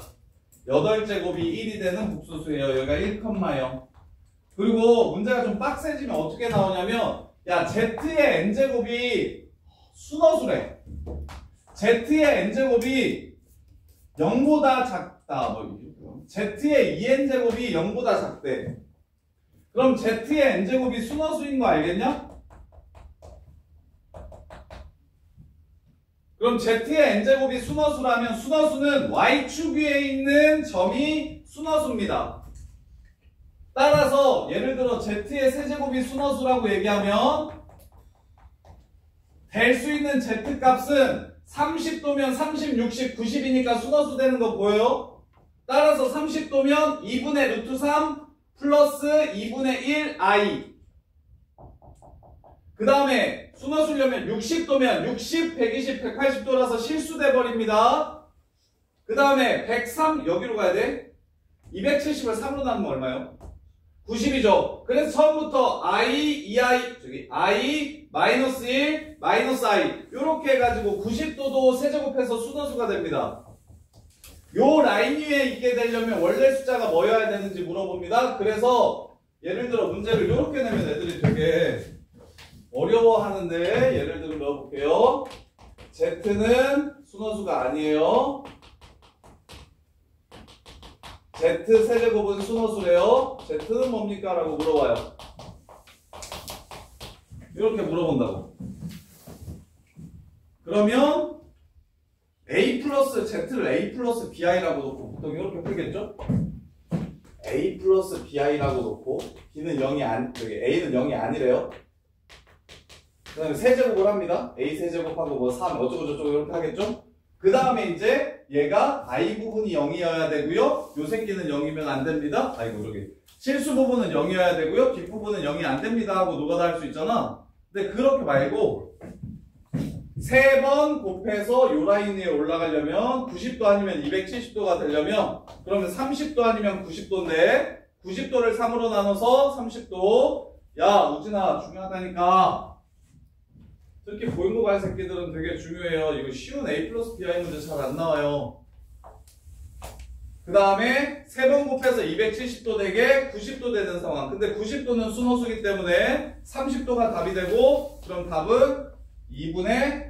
8제곱이 1이 되는 복소수예요. 여기가 1,0. 그리고 문제가 좀 빡세지면 어떻게 나오냐면 야 z의 n제곱이 순허수래. z의 n제곱이 0보다 작다. z의 2n제곱이 0보다 작대. 그럼 z의 n제곱이 순허수인 거 알겠냐? 그럼 z의 n제곱이 순허수라면 순허수는 y축 위에 있는 점이 순허수입니다. 따라서 예를 들어 z의 세제곱이 순허수라고 얘기하면 될 수 있는 z값은 30도면 30, 60, 90이니까 순허수 되는 거 보여요? 따라서 30도면 2분의 루트 3 플러스 2분의 1 i. 그 다음에 순허수려면 60도면 60, 120, 180도라서 실수돼 버립니다. 그 다음에 103 여기로 가야 돼. 270을 3으로 나누면 얼마요? 90이죠. 그래서 처음부터 i, 2i, i, 마이너스 1, 마이너스 i 요렇게 해가지고 90도도 세제곱해서 순허수가 됩니다. 요 라인 위에 있게 되려면 원래 숫자가 뭐여야 되는지 물어봅니다. 그래서 예를 들어 문제를 요렇게 내면 애들이 되게 어려워하는데 예를 들어 넣어볼게요. z는 순허수가 아니에요. z 세제곱은 순허수래요. z는 뭡니까? 라고 물어봐요. 이렇게 물어본다고. 그러면 A 플러스 Z를 A 플러스 BI라고 놓고 보통 이렇게 풀겠죠? A 플러스 BI라고 놓고 B는 0이 여기 A는 0이 아니래요. 그 다음에 세제곱을 합니다. A 세제곱하고 뭐 3 어쩌고 저쩌고 이렇게 하겠죠? 그 다음에 이제 얘가 I 부분이 0이어야 되고요. 요 새끼는 0이면 안 됩니다. 아이고 저기 실수 부분은 0이어야 되고요. 뒷 부분은 0이 안 됩니다 하고 노가다 할 수 있잖아. 근데 그렇게 말고 3번 곱해서 요 라인 위에 올라가려면 90도 아니면 270도가 되려면 그러면 30도 아니면 90도인데 90도를 3으로 나눠서 30도. 야 우진아 중요하다니까. 특히 보행고 갈 새끼들은 되게 중요해요. 이거 쉬운 A 플러스 BI 문제 잘 안 나와요. 그 다음에 3번 곱해서 270도 되게 90도 되는 상황. 근데 90도는 순호수기 때문에 30도가 답이 되고 그럼 답은 2분의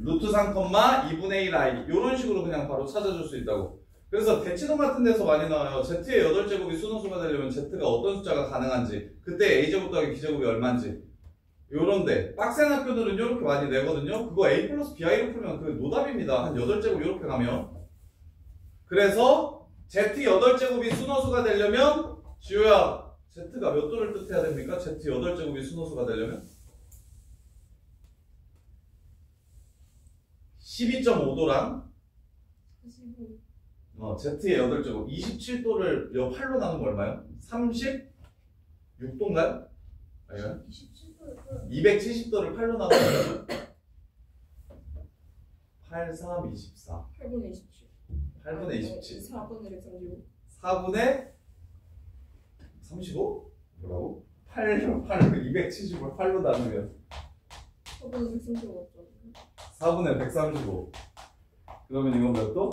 루트 3, 2분의 1 I 이런 식으로 그냥 바로 찾아줄 수 있다고. 그래서 대치동 같은 데서 많이 나와요. Z의 8제곱이 순호수가 되려면 Z가 어떤 숫자가 가능한지 그때 A제곱 더하기 B제곱이 얼마인지 요런데 빡센 학교들은 이렇게 많이 내거든요. 그거 A 플러스 BI로 풀면 그 노답입니다. 한 8제곱 이렇게 가면. 그래서 Z 8제곱이 순호수가 되려면 지효야 Z가 몇 도를 뜻해야 됩니까? Z 8제곱이 순호수가 되려면 12.5도랑 Z의 8제곱 27도를 8로 나누면 얼마요? 36도인가요? 아니요? 270도를 8로 나누면 8, 3, 24 8분의 27. 8분의 27 4분의 135. 4분의 35? 뭐라고? 8, 270을 8로 나누면 4분의 135 맞죠? 4분의 135 그러면 이건 몇 도?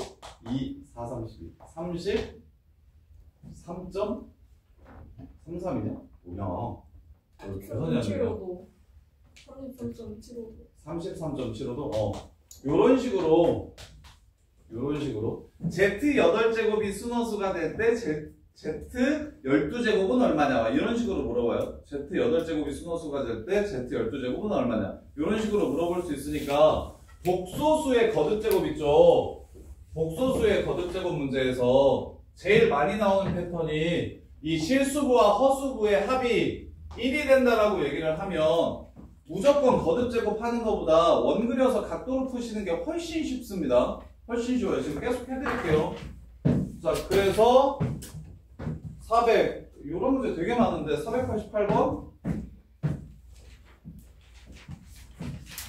2, 4, 32 33.33이냐? 뭐냐 계산이 안 돼요. 33.75도? 요런 식으로 Z 8제곱이 순호수가 될 때 Z 12제곱은 얼마냐 이런 식으로 물어봐요. Z 8제곱이 순호수가 될 때 Z 12제곱은 얼마냐 이런 식으로 물어볼 수 있으니까 복소수의 거듭제곱 있죠. 복소수의 거듭제곱 문제에서 제일 많이 나오는 패턴이 이 실수부와 허수부의 합이 1이 된다라고 얘기를 하면 무조건 거듭제곱 하는 것보다 원 그려서 각도를 푸시는 게 훨씬 쉽습니다. 훨씬 쉬워요. 지금 계속 해드릴게요. 자, 그래서 400 이런 문제 되게 많은데 488번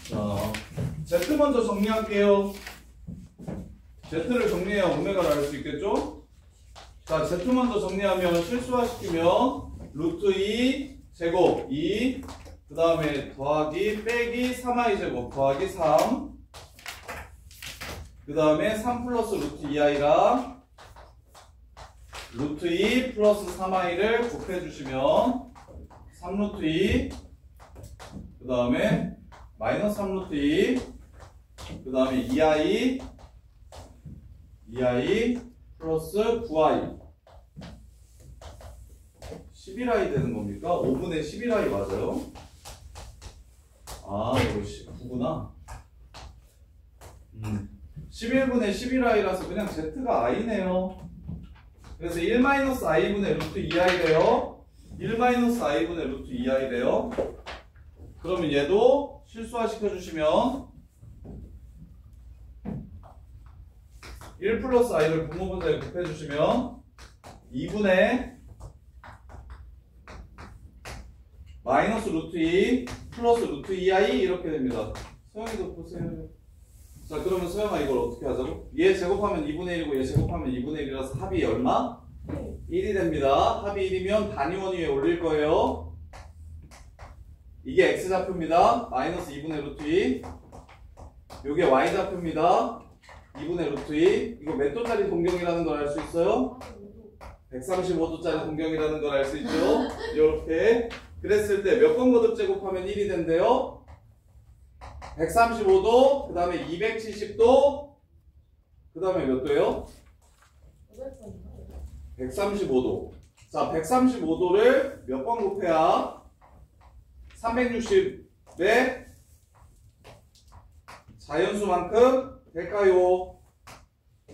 자, Z 먼저 정리할게요. Z를 정리해야 오메가를 알 수 있겠죠? 자, Z 먼저 정리하면 실수화시키면 루트 2 제곱 2 그 다음에 더하기 빼기 3i 제곱 더하기 3 그 다음에 3 플러스 루트 2i랑 루트 2 플러스 3i를 곱해주시면 3 루트 2 그 다음에 마이너스 3 루트 2 그 다음에 2i 플러스 9i 11i 되는 겁니까? 5분의 11i 맞아요? 아 이거 9구나 11분의 11i라서 그냥 z가 i네요. 그래서 1-i분의 루트 2i래요. 1-i분의 루트 2i래요. 그러면 얘도 실수화 시켜주시면 1 플러스 i를 분모분자에 곱해주시면 2분의 마이너스 루트 2 플러스 루트 2i 이렇게 됩니다. 서영이도 보세요. 자 그러면 서영아 이걸 어떻게 하자고? 얘 제곱하면 2분의 1이고 얘 제곱하면 2분의 1이라서 합이 얼마? 1이 됩니다. 합이 1이면 단위원 위에 올릴 거예요. 이게 x좌표입니다. 마이너스 2분의 루트 2 요게 y좌표입니다. 2분의 루트 2 이거 몇 도짜리 동경이라는 걸 알 수 있어요? 135도짜리 동경이라는 걸 알 수 있죠? 이렇게 그랬을 때 몇 번 거듭 제곱하면 1이 된대요? 135도 그 다음에 270도 그 다음에 몇 도예요? 135도 자 135도를 몇 번 곱해야 360에 자연수만큼 될까요?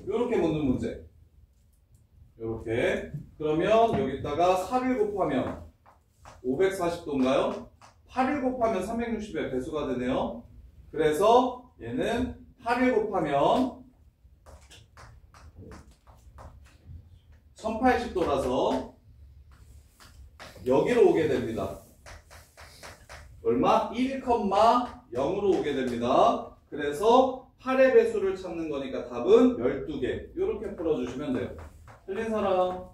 이렇게 묻는 문제. 이렇게. 그러면 여기다가 4를 곱하면 540도인가요? 8을 곱하면 360의 배수가 되네요. 그래서 얘는 8을 곱하면 1080도라서 여기로 오게 됩니다. 얼마? 1,0으로 오게 됩니다. 그래서 8의 배수를 찾는 거니까 답은 12개. 이렇게 풀어주시면 돼요. 틀린 사람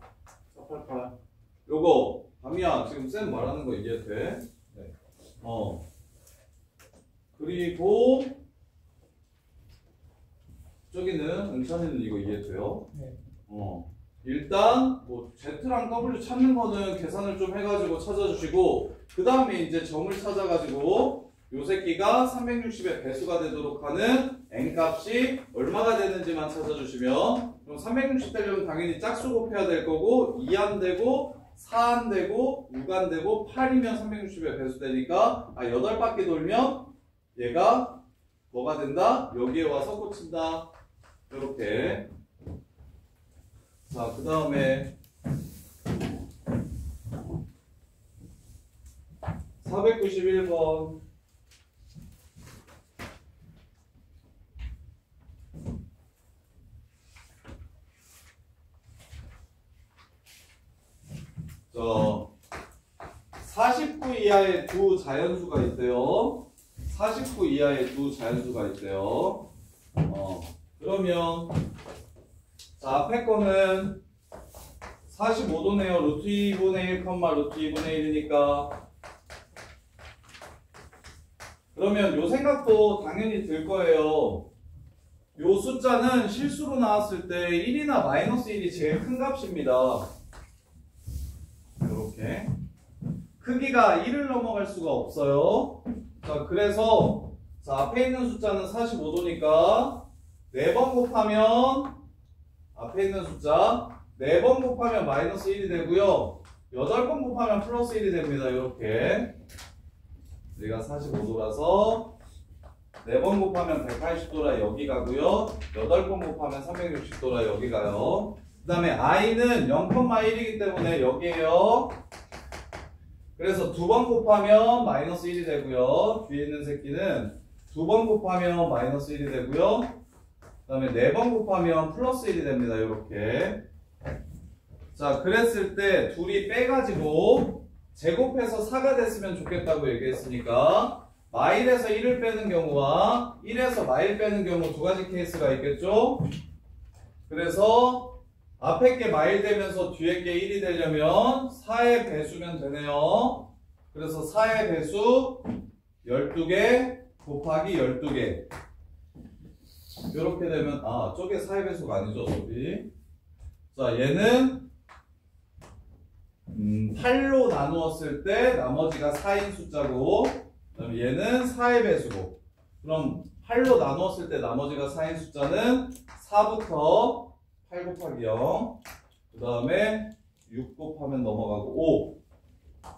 488. 요거 밤이야 지금 쌤 말하는 거 이해돼? 네. 그리고 저기는 은찬이는 이거 이해돼요? 네. 일단 뭐 Z랑 W 찾는 거는 계산을 좀 해가지고 찾아주시고 그 다음에 이제 점을 찾아가지고 요 새끼가 360의 배수가 되도록 하는 n값이 얼마가 되는지만 찾아주시면 그럼 360 되려면 당연히 짝수 곱해야 될 거고 2 안 되고 4 안 되고 6 안 되고 8이면 360의 배수 되니까 8바퀴 돌면 얘가 뭐가 된다? 여기에 와서 꽂힌다. 이렇게. 자, 그 다음에 491번. 저 49 이하의 두 자연수가 있대요. 49 이하의 두 자연수가 있대요. 그러면 자, 앞에 거는 45도네요. 루트 2분의 1, 루트 2분의 1이니까. 그러면 요 생각도 당연히 들 거예요. 요 숫자는 실수로 나왔을 때 1이나 마이너스 1이 제일 큰 값입니다. 이렇게. 크기가 1을 넘어갈 수가 없어요. 자, 그래서 자, 앞에 있는 숫자는 45도니까 4번 곱하면 앞에 있는 숫자 4번 곱하면 마이너스 1이 되고요. 8번 곱하면 플러스 1이 됩니다. 이렇게. 여기가 45도라서 4번 곱하면 180도라 여기 가고요. 8번 곱하면 360도라 여기 가요. 그 다음에 i는 0,1이기 때문에 여기에요. 그래서 2번 곱하면 마이너스 1이 되고요. 뒤에 있는 새끼는 2번 곱하면 마이너스 1이 되고요. 그 다음에 4번 곱하면 플러스 1이 됩니다. 이렇게. 자, 그랬을 때 둘이 빼가지고 제곱해서 4가 됐으면 좋겠다고 얘기했으니까 마일에서 1을 빼는 경우와 1에서 마일 빼는 경우 두 가지 케이스가 있겠죠? 그래서 앞에 게 마일 되면서 뒤에 게 1이 되려면 4의 배수면 되네요. 그래서 4의 배수 12개 곱하기 12개. 이렇게 되면 저게 4의 배수가 아니죠, 저기. 자, 얘는 8로 나누었을 때 나머지가 4인 숫자고, 그다음에 얘는 4의 배수고. 그럼 8로 나누었을 때 나머지가 4인 숫자는 4부터 8 곱하기 0, 그 다음에 6 곱하면 넘어가고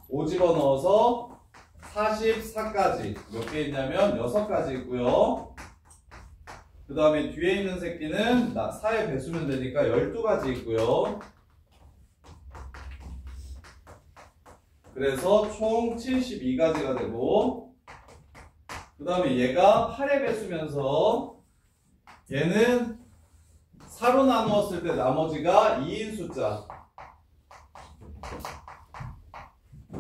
5 집어넣어서 44까지 몇 개 있냐면 6가지 있고요. 그 다음에 뒤에 있는 새끼는 4의 배수면 되니까 12가지 있고요. 그래서 총 72가지가 되고, 그 다음에 얘가 8의 배수면서 얘는 4로 나누었을 때 나머지가 2인 숫자.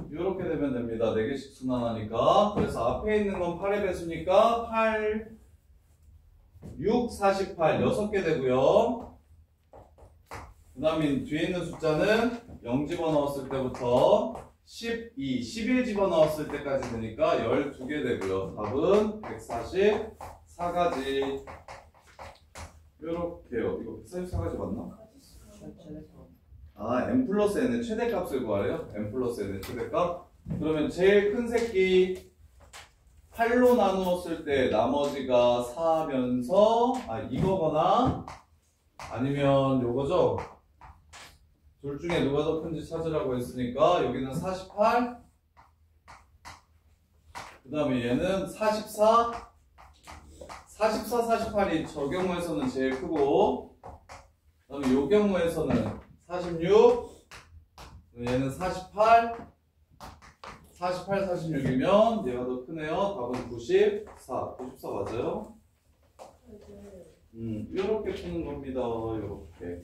이렇게 되면 됩니다. 4개씩 순환하니까. 그래서 앞에 있는 건 8의 배수니까 8, 6, 48, 6개 되고요. 그 다음에 뒤에 있는 숫자는 0 집어넣었을 때부터 12, 11 집어넣었을 때까지 되니까 12개 되고요. 답은 144가지. 요렇게요. 이거 144가지 맞나? n 플러스 n의 최대값을 구하래요? n 플러스 n의 최대값? 그러면 제일 큰 새끼 8로 나누었을 때 나머지가 4면서 이거거나 아니면 요거죠? 둘 중에 누가 더 큰지 찾으라고 했으니까 여기는 48, 그 다음에 얘는 44, 44, 48이 저 경우에서는 제일 크고, 그 다음에 요 경우에서는 46, 얘는 48, 48, 46이면 얘가 더 크네요. 답은 94. 94 맞아요? 이렇게 푸는 겁니다. 이렇게.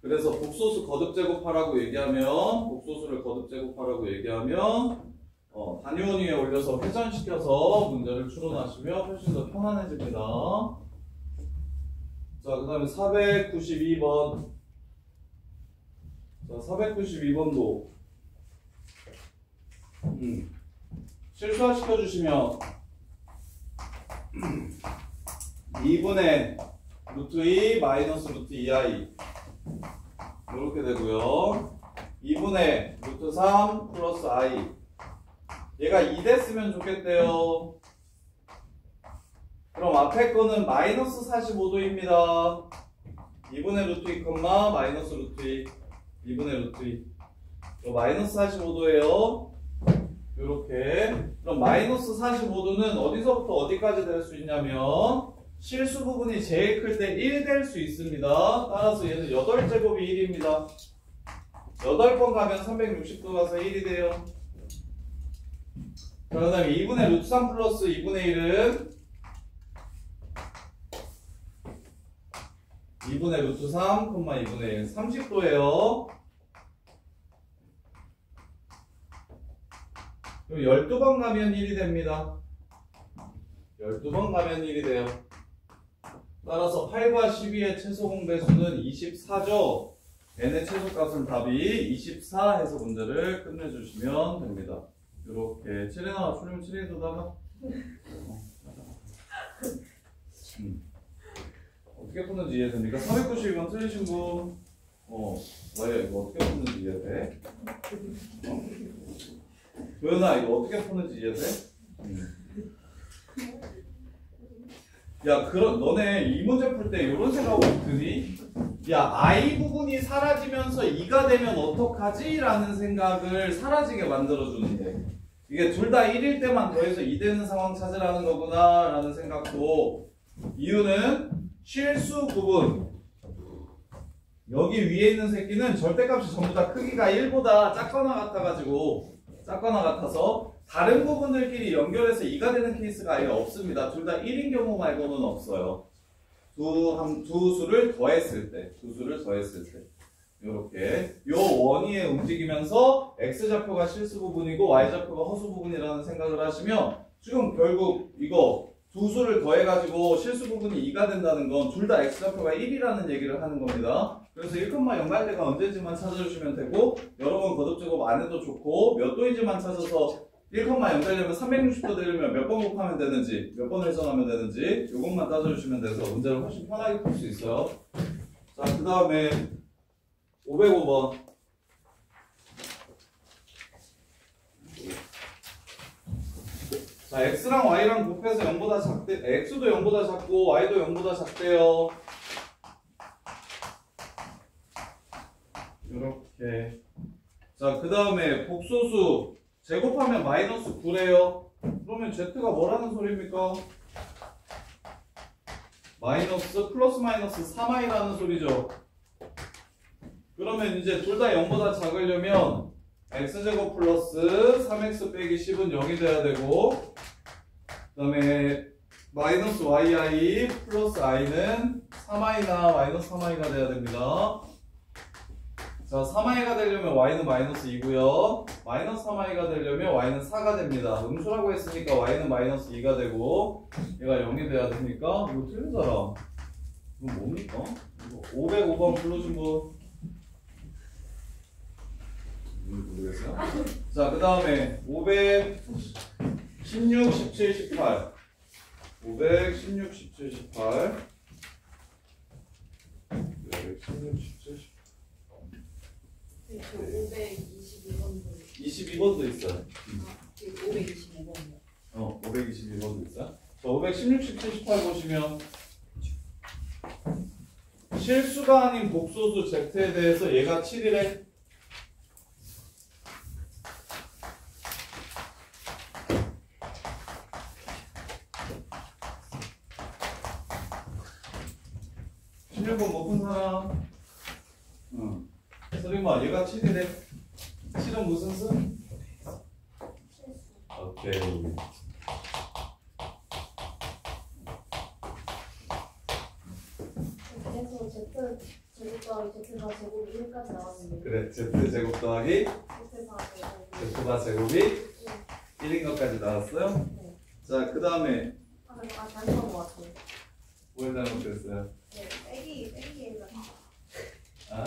그래서 복소수 거듭 제곱하라고 얘기하면, 복소수를 거듭 제곱하라고 얘기하면, 단위원 위에 올려서 회전시켜서 문제를 추론하시면 훨씬 더 편안해집니다. 자, 그 다음에 492번. 자, 492번도 실수화 시켜주시면 2분의 루트 2 마이너스 루트 2i 이렇게 되고요. 2분의 루트 3 플러스 i 얘가 2 됐으면 좋겠대요. 그럼 앞에 거는 마이너스 45도입니다. 2분의 루트 2, 마이너스 루트 2 2분의 루트 2 마이너스 45도예요. 이렇게. 그럼 마이너스 45도는 어디서부터 어디까지 될 수 있냐면 실수 부분이 제일 클 때 1 될 수 있습니다. 따라서 얘는 8제곱이 1입니다. 8번 가면 360도 가서 1이 돼요. 그 다음에 2분의 루트 3 플러스 2분의 1은 2분의 루트 3, 2분의 1 30도예요. 그럼 12번 가면 1이 됩니다. 12번 가면 1이 돼요. 따라서 8과 12의 최소 공배수는 24죠. n의 최소값은 답이 24 해서 문제를 끝내주시면 됩니다. 이렇게 7에 나와 출력 7에 두다가 어떻게 푸는지 이해됩니까? 492번 틀리신 분 왜 이거 어떻게 푸는지 이해돼? 도연아 이거 어떻게 푸는지 이해돼? 야 그럼 너네 이 문제 풀 때 이런 생각하고 드니? 야 I 부분이 사라지면서 2가 되면 어떡하지? 라는 생각을 사라지게 만들어주는데 이게 둘 다 1일 때만 더해서 2 되는 상황 찾으라는 거구나 라는 생각도 이유는 실수 부분 여기 위에 있는 새끼는 절대값이 전부 다 크기가 1보다 작거나 같아서 다른 부분들끼리 연결해서 2가 되는 케이스가 아예 없습니다. 둘 다 1인 경우 말고는 없어요. 두 수를 더했을 때 이렇게 요 원위에 움직이면서 x좌표가 실수 부분이고 y좌표가 허수 부분이라는 생각을 하시면 지금 결국 이거 두 수를 더해가지고 실수 부분이 2가 된다는 건 둘 다 x좌표가 1이라는 얘기를 하는 겁니다. 그래서 1,0갈 때가 언제지만 찾아주시면 되고 여러 번 거듭제곱 안 해도 좋고 몇 도인지만 찾아서 1,0 되려면 360도 되려면 몇 번 곱하면 되는지 몇 번 회전하면 되는지 이것만 따져주시면 돼서 문제를 훨씬 편하게 풀 수 있어요. 자, 그 다음에 505번 자, x랑 y랑 곱해서 0보다 작대 x도 0보다 작고 y도 0보다 작대요. 이렇게. 자, 그 다음에 복소수 제곱하면 마이너스 9래요. 그러면 z가 뭐라는 소리입니까? 마이너스 플러스 마이너스 3i라는 소리죠. 그러면 이제 둘 다 0보다 작으려면 x제곱 플러스 3x 빼기 10은 0이 돼야 되고 그 다음에 마이너스 yi 플러스 i는 3i나 마이너스 3i가 돼야 됩니다. 자, 3i가 되려면 y는 마이너스 2고요. 마이너스 3i가 되려면 y는 4가 됩니다. 음수라고 했으니까 y는 마이너스 2가 되고 얘가 0이 돼야 되니까 이거 틀린 사람 이거 뭡니까? 이거 505번 불러준 분 모르겠어요? 자, 그 다음에 516, 17, 18 516, 17, 18 516, 17, 18 522번도 22번도 있어요. 525번도 522번도 있어요. 자, 516, 17, 18 보시면 실수가 아닌 복소수 z에 대해서 얘가 7이래. 21번 못 푼 사람? 응. 소리마, 얘가 7이래. 7은 무슨 수? 오케이. 그래서 Z 제곱 더하기 Z가 제곱이 1까지 나왔는데 그래, Z 제곱 더하기 Z가 제곱이 Z가 제곱이 1인 것까지 나왔어요? 네. 자, 그 다음에 잘못한 것 같아요. 뭘 잘못했어요? 네, 애기가 아?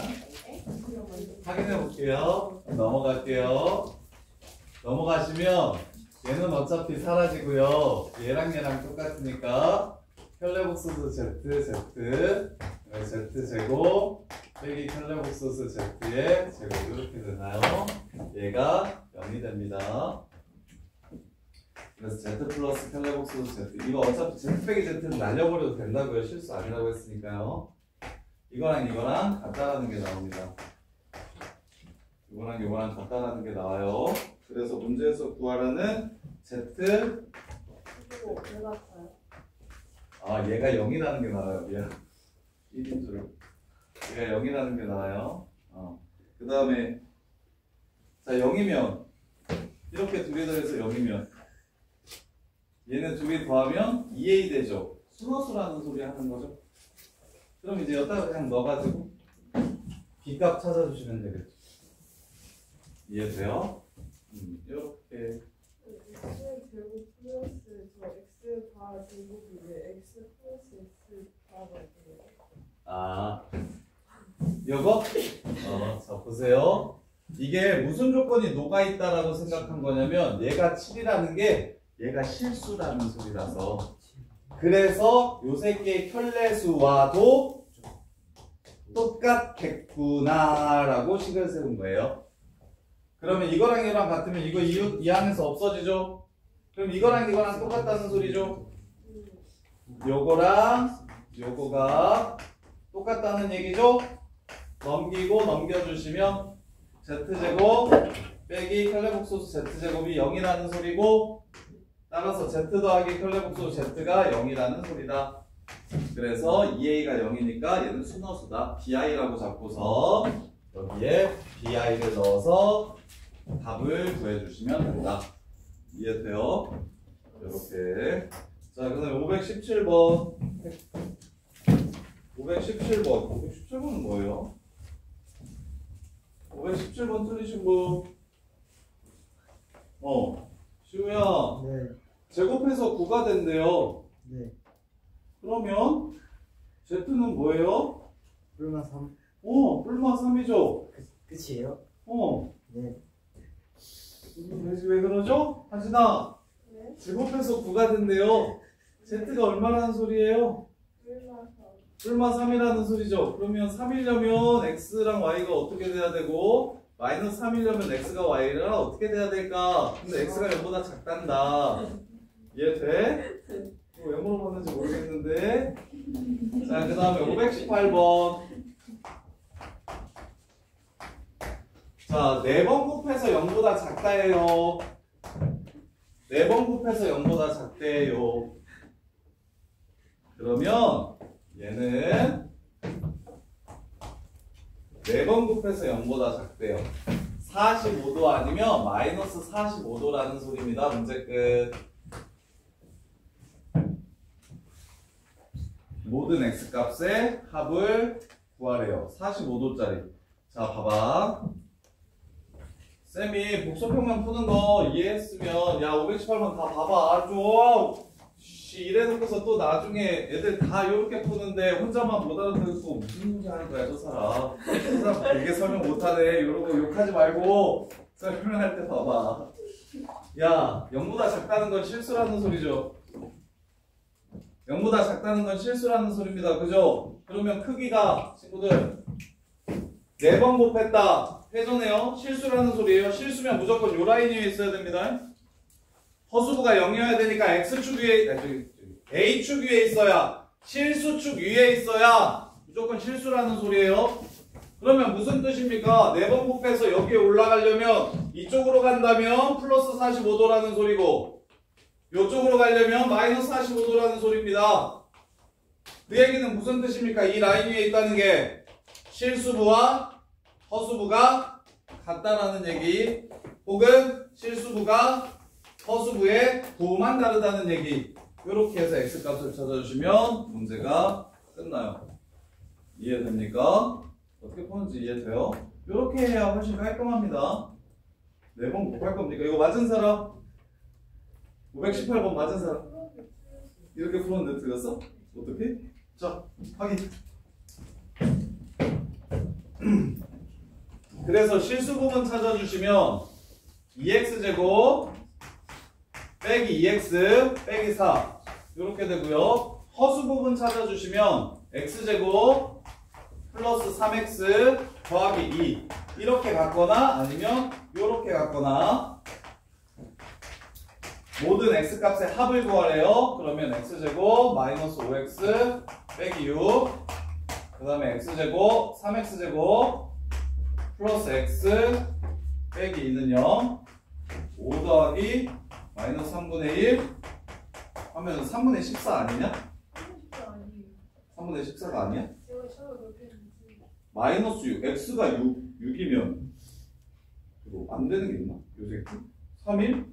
그런 건데. 확인해 볼게요. 넘어갈게요. 넘어가시면 얘는 어차피 사라지고요. 얘랑 똑같으니까 혈레복소수 Z 제곱 빼기 혈레복소수 Z의 제곱 이렇게 되나요? 얘가 0이 됩니다. 그래서 Z 플러스 혈레복소수 Z 이거 어차피 Z 빼기 Z는 날려버려도 된다고요. 실수 아니라고 했으니까요. 이거랑 같다라는 게 나옵니다. 이거랑 같다라는 게 나와요. 그래서 문제에서 구하라는 Z 그리고 왜 같아요? 아 얘가 0이라는 게 나와요. 미안. 1인 줄. 얘가 0이라는 게 나와요. 그 다음에 자 0이면 이렇게 두 개 더해서 0이면 얘는 두 개 더하면 2a 되죠. 순허수라는 소리 하는 거죠. 그럼 이제 여기다가 그냥 넣어가지고 B값 찾아주시면 되겠죠. 이해돼요? 이렇게 X 제곱 플러스 저 X 바 제곱이 왜 X 플러스 X 바가 돼요? 요거? 자 보세요. 이게 무슨 조건이 녹아있다라고 생각한 거냐면 얘가 7이라는 게 얘가 실수라는 소리라서 그래서 요 새끼의 혈례수와도 똑같겠구나 라고 식을 세운 거예요. 그러면 이거랑 이거랑 같으면 이거 이 안에서 없어지죠? 그럼 이거랑 똑같다는 소리죠? 요거랑 요거가 똑같다는 얘기죠? 넘기고 넘겨주시면 Z제곱 빼기 혈레복소수 Z제곱이 0이라는 소리고 따라서 Z 더하기 혈레복소수 Z가 0이라는 소리다. 그래서 2a가 0이니까 얘는 순허수다. bi라고 잡고서 여기에 bi를 넣어서 답을 구해주시면 된다. 이해돼요? 이렇게. 자, 그 다음에 517번. 517번은 뭐예요? 517번 틀리신 분. 시우야. 네. 제곱해서 9가 된대요. 네. 그러면 Z는 뭐예요? 뿔마 3. 뿔마 3이죠? 끝이에요? 네. 왜 그러죠? 하진아, 네? 제곱해서 9가 된대요. Z가 얼마라는 소리예요? 뿔마 3이라는 소리죠. 그러면 3이려면 X랑 Y가 어떻게 돼야 되고 마이너스 3이려면 X가 Y랑 어떻게 돼야 될까? 근데 X가 0보다 작단다. 이해돼? 왜 물어봤는지 모르겠는데. 자, 그 다음에 518번. 자, 4번 곱해서 0보다 작다예요. 4번 곱해서 0보다 작대요. 그러면 얘는 4번 곱해서 0보다 작대요. 45도 아니면 마이너스 45도라는 소리입니다. 문제 끝. 모든 x값의 합을 구하래요. 45도짜리. 자, 봐봐. 쌤이 복소평면 푸는 거 이해했으면 야 518번 다 봐봐. 좀 이래놓고서 또 나중에 애들 다 요렇게 푸는데 혼자만 못 알아듣고 무슨 소리 하는 거야 저 사람. 저 사람 되게 설명 못하네. 이러고 욕하지 말고 설명할 때 봐봐. 야 0보다 작다는 건 실수라는 소리죠. 0보다 작다는 건 실수라는 소리입니다. 그죠? 그러면 크기가 친구들 4번 곱했다. 회전해요. 실수라는 소리예요. 실수면 무조건 요 라인 위에 있어야 됩니다. 허수부가 0이어야 되니까 X축 위에 A축 위에 있어야 실수축 위에 있어야 무조건 실수라는 소리예요. 그러면 무슨 뜻입니까? 4번 곱해서 여기에 올라가려면 이쪽으로 간다면 플러스 45도라는 소리고 이쪽으로 가려면 마이너스 45도라는 소리입니다. 그 얘기는 무슨 뜻입니까? 이 라인 위에 있다는 게 실수부와 허수부가 같다라는 얘기, 혹은 실수부가 허수부의 부호만 다르다는 얘기. 이렇게 해서 x값을 찾아주시면 문제가 끝나요. 이해됩니까? 어떻게 푸는지 이해돼요? 이렇게 해야 훨씬 깔끔합니다. 4번 곱할 겁니까? 이거 맞은 사람? 518번 맞은 사람? 이렇게 풀었는데 틀렸어? 어떻게? 자, 확인. 그래서 실수 부분 찾아주시면 2x제곱 빼기 2x 빼기 4 이렇게 되고요. 허수 부분 찾아주시면 x제곱 플러스 3x 더하기 2 이렇게 갖거나 아니면 이렇게 갖거나 모든 x값의 합을 구하래요. 그러면 x제곱 마이너스 5x 빼기 6 그 다음에 x제곱 3x제곱 플러스 x 빼기 2는 0 5 더하기 마이너스 3분의 1 하면 3분의 14 아니냐? 3분의 14가 아니야? 마이너스 6 x가 6이면 이거 안 되는 게 있나? 요새 3일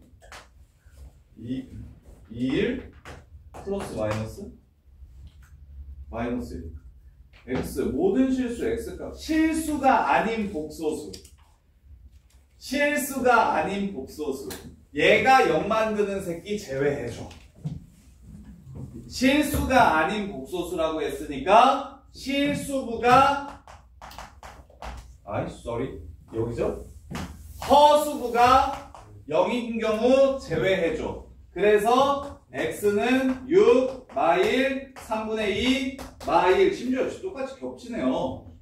2일 플러스 마이너스 1 x 모든 실수 x값 실수가 아닌 복소수 실수가 아닌 복소수 얘가 0 만드는 새끼 제외해줘. 실수가 아닌 복소수라고 했으니까 실수부가 여기죠? 허수부가 0인 경우 제외해줘. 그래서 x는 6, 마일, 3분의 2, 마일 심지어 똑같이 겹치네요.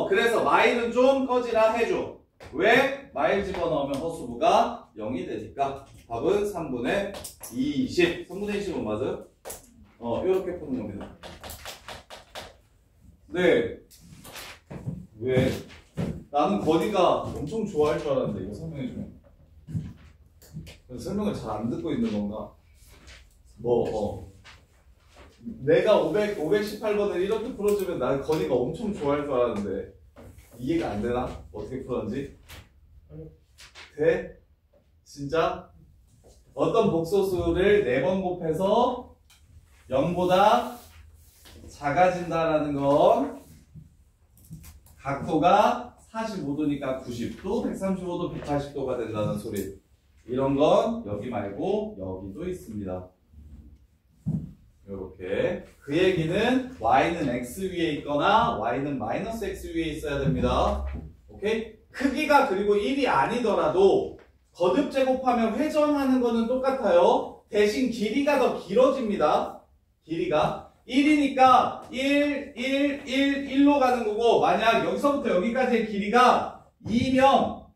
그래서 마일은 좀 꺼지라 해줘. 왜? 마일 집어넣으면 허수부가 0이 되니까 답은 3분의 20. 3분의 20은 맞아요? 이렇게 푸는 겁니다. 네. 왜? 나는 건이가 엄청 좋아할 줄 알았는데 이거 설명해주면 설명을 잘 안 듣고 있는 건가? 내가 518번을 이렇게 풀어주면 나는 건이가 엄청 좋아할 줄 알았는데 이해가 안 되나? 어떻게 풀었는지? 돼? 진짜? 어떤 복소수를 4번 곱해서 0보다 작아진다라는 건 각도가 45도니까 90도, 135도, 180도가 된다는 소리. 이런 건 여기 말고 여기도 있습니다. 이렇게. 그 얘기는 y는 x 위에 있거나 y는 마이너스 x 위에 있어야 됩니다. 오케이? 크기가 그리고 1이 아니더라도 거듭 제곱하면 회전하는 거는 똑같아요. 대신 길이가 더 길어집니다. 길이가 1이니까 1, 1로 가는 거고, 만약 여기서부터 여기까지의 길이가 2면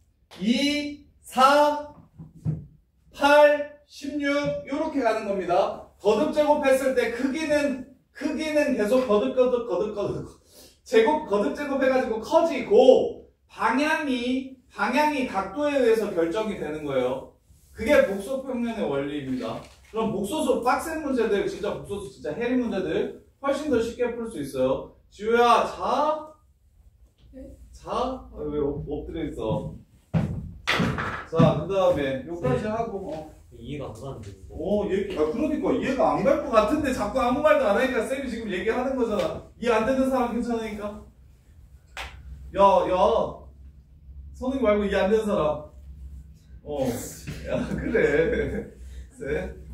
2, 4, 8, 16 이렇게 가는 겁니다. 거듭 제곱했을 때 크기는 계속 거듭 제곱해가지고 커지고 방향이 각도에 의해서 결정이 되는 거예요. 그게 복소평면의 원리입니다. 그럼 복소수 빡센 문제들, 복소수 진짜 해리 문제들 훨씬 더 쉽게 풀 수 있어요. 지우야, 자? 자? 왜 엎드려 있어? 자, 그 다음에 여기까지 하고 이해가 안 가는데. 그러니까 이해가 안 갈 것 같은데 자꾸 아무 말도 안 하니까 쌤이 지금 얘기하는 거잖아. 이해 안 되는 사람 괜찮으니까. 야, 선생님 말고 이해 안 되는 사람. 야, 그래.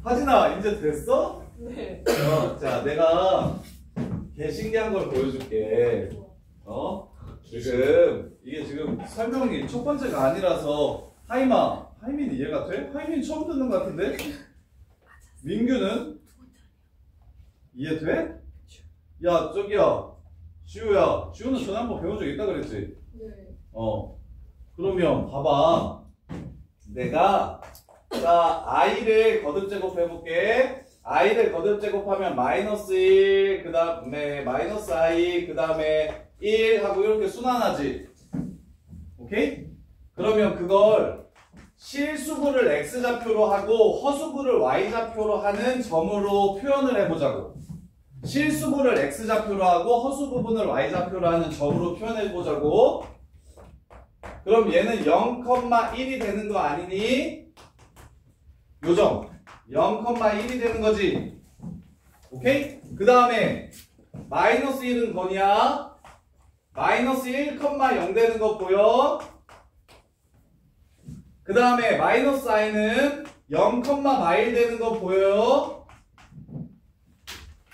하진아, 이제 됐어? 네. 자, 내가 개 신기한 걸 보여줄게. 이게 지금 설명이 첫 번째가 아니라서 하이민 이해가 돼? 하이민 처음 듣는 것 같은데? 민규는? 이해돼? 야, 저기야, 지우는 전에 한번 배운 적 있다 그랬지? 네. 그러면 봐봐. 내가 i를 거듭 제곱해볼게. i를 거듭 제곱하면 마이너스 1, 그 다음에 마이너스 i, 그 다음에 1 하고 이렇게 순환하지. 오케이? 그러면 그걸 실수부를 x좌표로 하고 허수부를 y좌표로 하는 점으로 표현을 해보자고. 실수부를 x좌표로 하고 허수 부분을 y좌표로 하는 점으로 표현해 보자고. 그럼 얘는 0,1이 되는 거 아니니? 요점 0,1이 되는 거지. 오케이? 그 다음에 마이너스 1은 거냐? 마이너스 1,0 되는 거 보여? 그 다음에 마이너스 i는 0,마일 되는 거 보여요?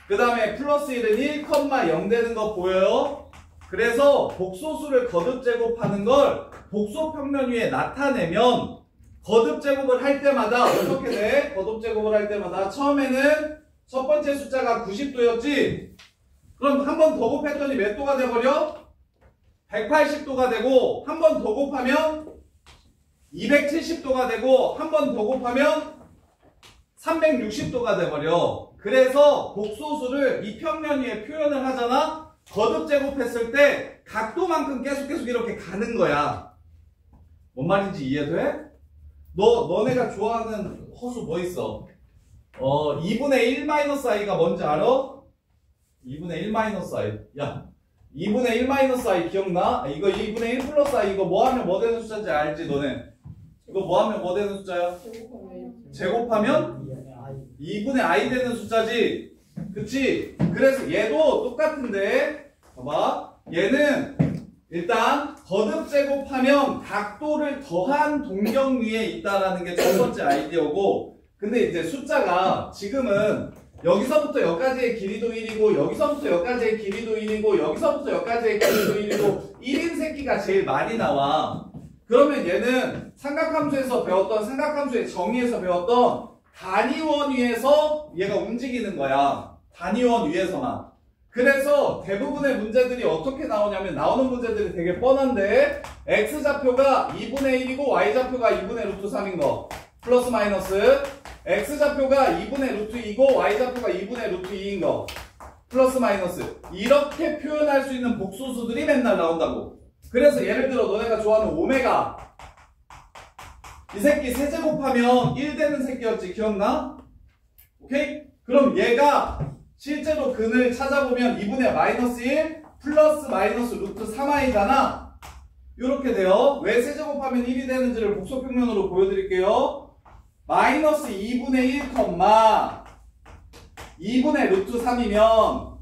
그 다음에 플러스 1은 1,0 되는 거 보여요? 그래서 복소수를 거듭 제곱하는 걸 복소평면 위에 나타내면 거듭 제곱을 할 때마다 어떻게 돼? 거듭 제곱을 할 때마다 처음에는 첫 번째 숫자가 90도였지? 그럼 한 번 더 곱했더니 몇 도가 돼버려? 180도가 되고 한 번 더 곱하면 270도가 되고 한 번 더 곱하면 360도가 돼버려. 그래서 복소수를 이 평면 위에 표현을 하잖아? 거듭 제곱했을 때 각도만큼 계속 이렇게 가는 거야. 뭔 말인지 이해돼? 너네가 좋아하는 허수 뭐 있어? 2분의 1 마이너스 i가 뭔지 알아? 2분의 1 마이너스 i. 야, 2분의 1 마이너스 i 기억나? 이거 2분의 1 플러스 i 이거 뭐 하면 뭐 되는 숫자인지 알지 너네? 이거 뭐 하면 뭐 되는 숫자야? 제곱하면 2분의 i 되는 숫자지. 그치? 그래서 얘도 똑같은데 봐봐. 얘는 일단 거듭 제곱하면 각도를 더한 동경 위에 있다라는 게 첫 번째 아이디어고, 근데 이제 숫자가 지금은 여기서부터 여기까지의 길이도 1이고 여기서부터 여기까지의 길이도 1이고 여기서부터 여기까지의 길이도 1이고 1인 새끼가 제일 많이 나와. 그러면 얘는 삼각함수에서 배웠던 삼각함수의 정의에서 배웠던 단위원 위에서 얘가 움직이는 거야. 단위원 위에서만. 그래서 대부분의 문제들이 어떻게 나오냐면 나오는 문제들이 되게 뻔한데 x좌표가 2분의 1이고 y좌표가 2분의 루트 3인 거 플러스 마이너스, x좌표가 2분의 루트 2고 y좌표가 2분의 루트 2인 거 플러스 마이너스, 이렇게 표현할 수 있는 복소수들이 맨날 나온다고. 그래서 예를 들어 너네가 좋아하는 오메가, 이 새끼 세제곱하면 1 되는 새끼였지, 기억나? 오케이? 그럼 얘가 실제로 근을 찾아보면 2분의 마이너스 1 플러스 마이너스 루트 3i잖아. 이렇게 돼요. 왜 세제곱하면 1이 되는지를 복소평면으로 보여드릴게요. 마이너스 2분의 1, 2분의 루트 3이면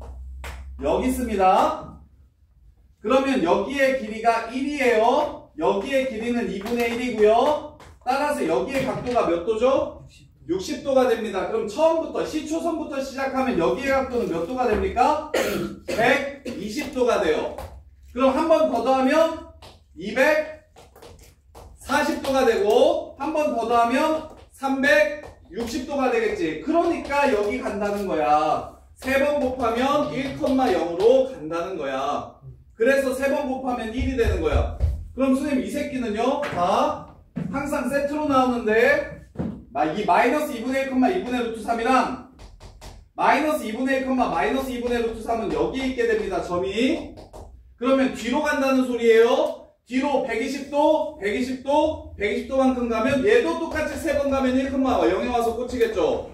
여기 있습니다. 그러면 여기의 길이가 1이에요. 여기의 길이는 2분의 1이고요. 따라서 여기의 각도가 몇 도죠? 60도가 됩니다. 그럼 처음부터 시초선부터 시작하면 여기의 각도는 몇 도가 됩니까? 120도가 돼요. 그럼 한 번 더 더하면 240도가 되고 한 번 더 더하면 360도가 되겠지. 그러니까 여기 간다는 거야. 3번 곱하면 1,0으로 간다는 거야. 그래서 3번 곱하면 1이 되는 거야. 그럼 선생님 이 새끼는요? 다 항상 세트로 나오는데 이 마이너스 2분의 1, 2분의 루트 3이랑 마이너스 2분의 1, 마이너스 2분의 루트 3은 여기 있게 됩니다. 점이. 그러면 뒤로 간다는 소리예요. 뒤로 120도, 120도, 120도만큼 가면 얘도 똑같이 3번 가면 1,0에 와서 꽂히겠죠.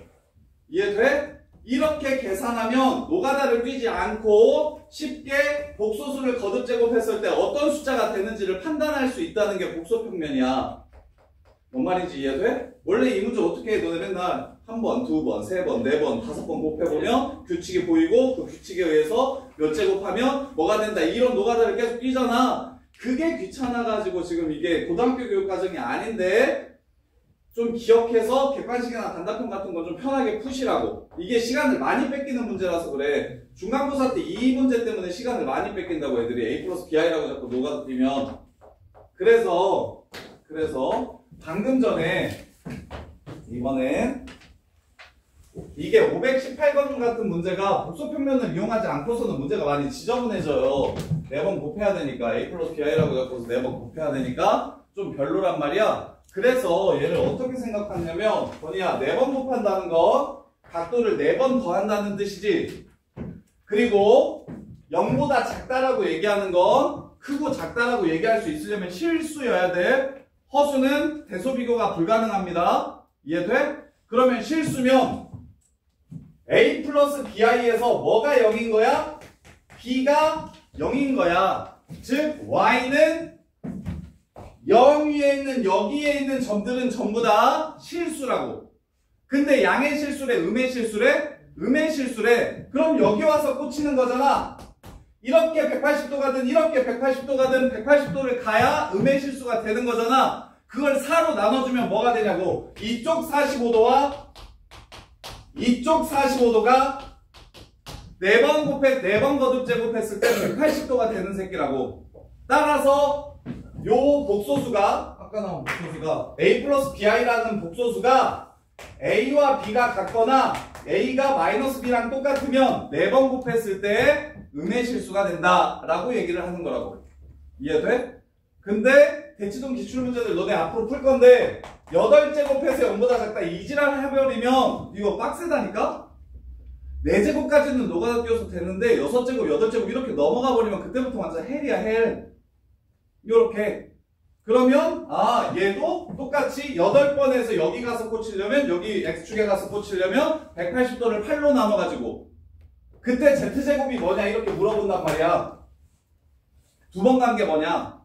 이해돼? 이렇게 계산하면 노가다를 뛰지 않고 쉽게 복소수를 거듭 제곱했을 때 어떤 숫자가 되는지를 판단할 수 있다는 게 복소평면이야. 뭔 말인지 이해돼? 원래 이 문제 어떻게 해? 너네 맨날 한 번, 두 번, 세 번, 네 번, 다섯 번 곱해보면 규칙이 보이고 그 규칙에 의해서 몇 제곱하면 뭐가 된다. 이런 노가다를 계속 뛰잖아. 그게 귀찮아가지고 지금 이게 고등학교 교육과정이 아닌데 좀 기억해서 객관식이나 단답형 같은 건 좀 편하게 푸시라고. 이게 시간을 많이 뺏기는 문제라서 그래. 중간고사 때 이 문제 때문에 시간을 많이 뺏긴다고 애들이 A 플러스 BI라고 자꾸 노가다 뛰면. 그래서 방금 전에 이번엔 이게 518번 같은 문제가 복소평면을 이용하지 않고서는 문제가 많이 지저분해져요. 4번 곱해야 되니까 A 플러스 BI라고 잡고서 4번 곱해야 되니까 좀 별로란 말이야. 그래서 얘를 어떻게 생각하냐면 건이야 4번 곱한다는 건 각도를 4번 더한다는 뜻이지. 그리고 0보다 작다라고 얘기하는 건 크고 작다라고 얘기할 수 있으려면 실수여야 돼. 허수는 대소비교가 불가능합니다. 이해돼? 그러면 실수면 a 플러스 bi에서 뭐가 0인 거야? b가 0인 거야. 즉 y는 0 위에 있는 여기에 있는 점들은 전부 다 실수라고. 근데 양의 실수래, 음의 실수래? 음의 실수래. 그럼 여기 와서 꽂히는 거잖아. 이렇게 180도 가든 이렇게 180도 가든 180도를 가야 음의 실수가 되는 거잖아. 그걸 4로 나눠주면 뭐가 되냐고. 이쪽 45도와 이쪽 45도가 4번 거듭 제곱했을 때 180도가 되는 새끼라고. 따라서 요 복소수가 아까 나온 복소수가 a 플러스 bi라는 복소수가 a와 b가 같거나 a가 마이너스 b랑 똑같으면 4번 곱했을 때 음의 실수가 된다 라고 얘기를 하는 거라고. 이해돼? 근데 대치동 기출문제들 너네 앞으로 풀 건데 8제곱해서 0보다 작다 이지랄 해버리면 이거 빡세다니까? 4제곱까지는 노가다 띄워서 되는데 6제곱, 8제곱 이렇게 넘어가 버리면 그때부터 완전 헬이야 헬. 요렇게. 그러면 얘도 똑같이 8번에서 여기 가서 꽂히려면 여기 X축에 가서 꽂히려면 180도를 8로 나눠가지고 그때 Z제곱이 뭐냐 이렇게 물어본단 말이야. 2번 간 게 뭐냐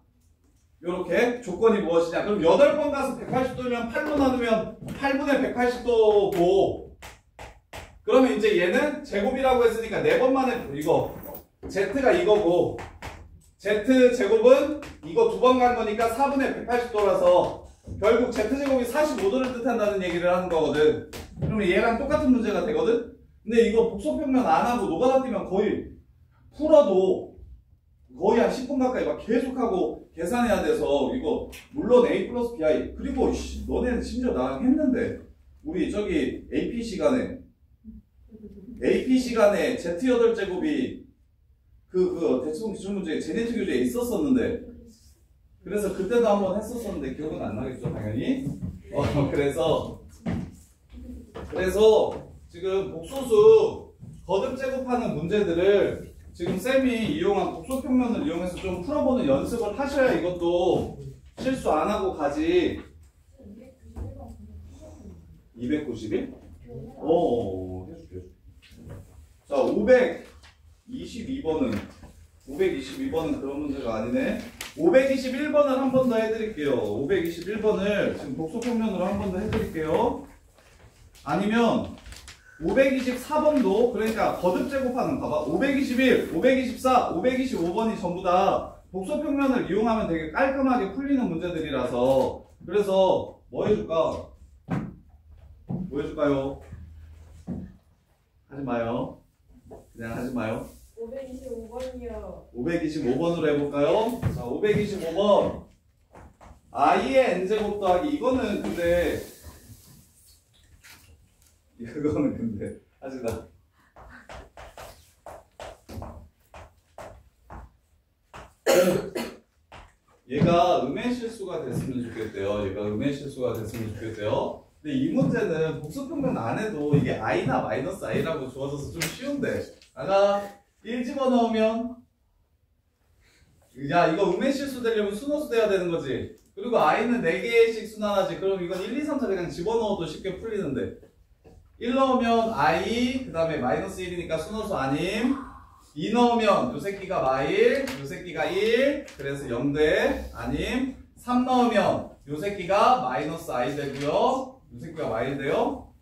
요렇게 조건이 무엇이냐. 그럼 8번 가서 180도면 8로 나누면 8분의 180도고 그러면 이제 얘는 제곱이라고 했으니까 4번 만에 이거 Z가 이거고 Z제곱은 이거 2번 간 거니까 4분의 180도라서 결국 Z제곱이 45도를 뜻한다는 얘기를 하는 거거든. 그러면 얘랑 똑같은 문제가 되거든? 근데 이거 복소평면 안 하고 노가다 뛰면 거의 풀어도 거의 한 10분 가까이 막 계속하고 계산해야 돼서 이거 물론 A 플러스 BI 그리고 너네는 심지어 나랑 했는데 우리 저기 AP 시간에 Z8제곱이 그 대치동 기출문제에 제네틱 교재에 있었었는데 그래서 그때도 한번 했었었는데 기억은 안 나겠죠 당연히. 그래서 지금 복소수 거듭 제곱하는 문제들을 지금 쌤이 이용한 복소평면을 이용해서 좀 풀어보는 연습을 하셔야 이것도 실수 안 하고 가지. 291? 해줄게. 자, 522번은 그런 문제가 아니네. 521번을 한 번 더 해드릴게요. 521번을 지금 복소평면으로 한 번 더 해드릴게요. 아니면 524번도 그러니까 거듭 제곱하는 봐봐. 521, 524, 525번이 전부 다 복소평면을 이용하면 되게 깔끔하게 풀리는 문제들이라서 그래서 뭐 해줄까? 뭐 해줄까요? 하지 마요. 그냥 하지 마요. 525번이요. 525번으로 해볼까요? 자, 525번. i의 n제곱 더하기 이거는 근데 아직 나 얘가 음의 실수가 됐으면 좋겠대요. 근데 이 문제는 복소평면 안 해도 이게 i나 마이너스 i라고 주어져서 좀 쉬운데 아까 1 집어넣으면 야 이거 음의 실수 되려면 순호수 돼야 되는 거지. 그리고 i는 4개씩 순환하지. 그럼 이건 1, 2, 3, 4 그냥 집어넣어도 쉽게 풀리는데 1 넣으면 i 그 다음에 마이너스 1이니까 순호수 아님. 2 넣으면 요 새끼가 마일 요 새끼가 1 그래서 0돼 아님. 3 넣으면 요 새끼가 마이너스 i 되고요 요 새끼가 마일 돼요.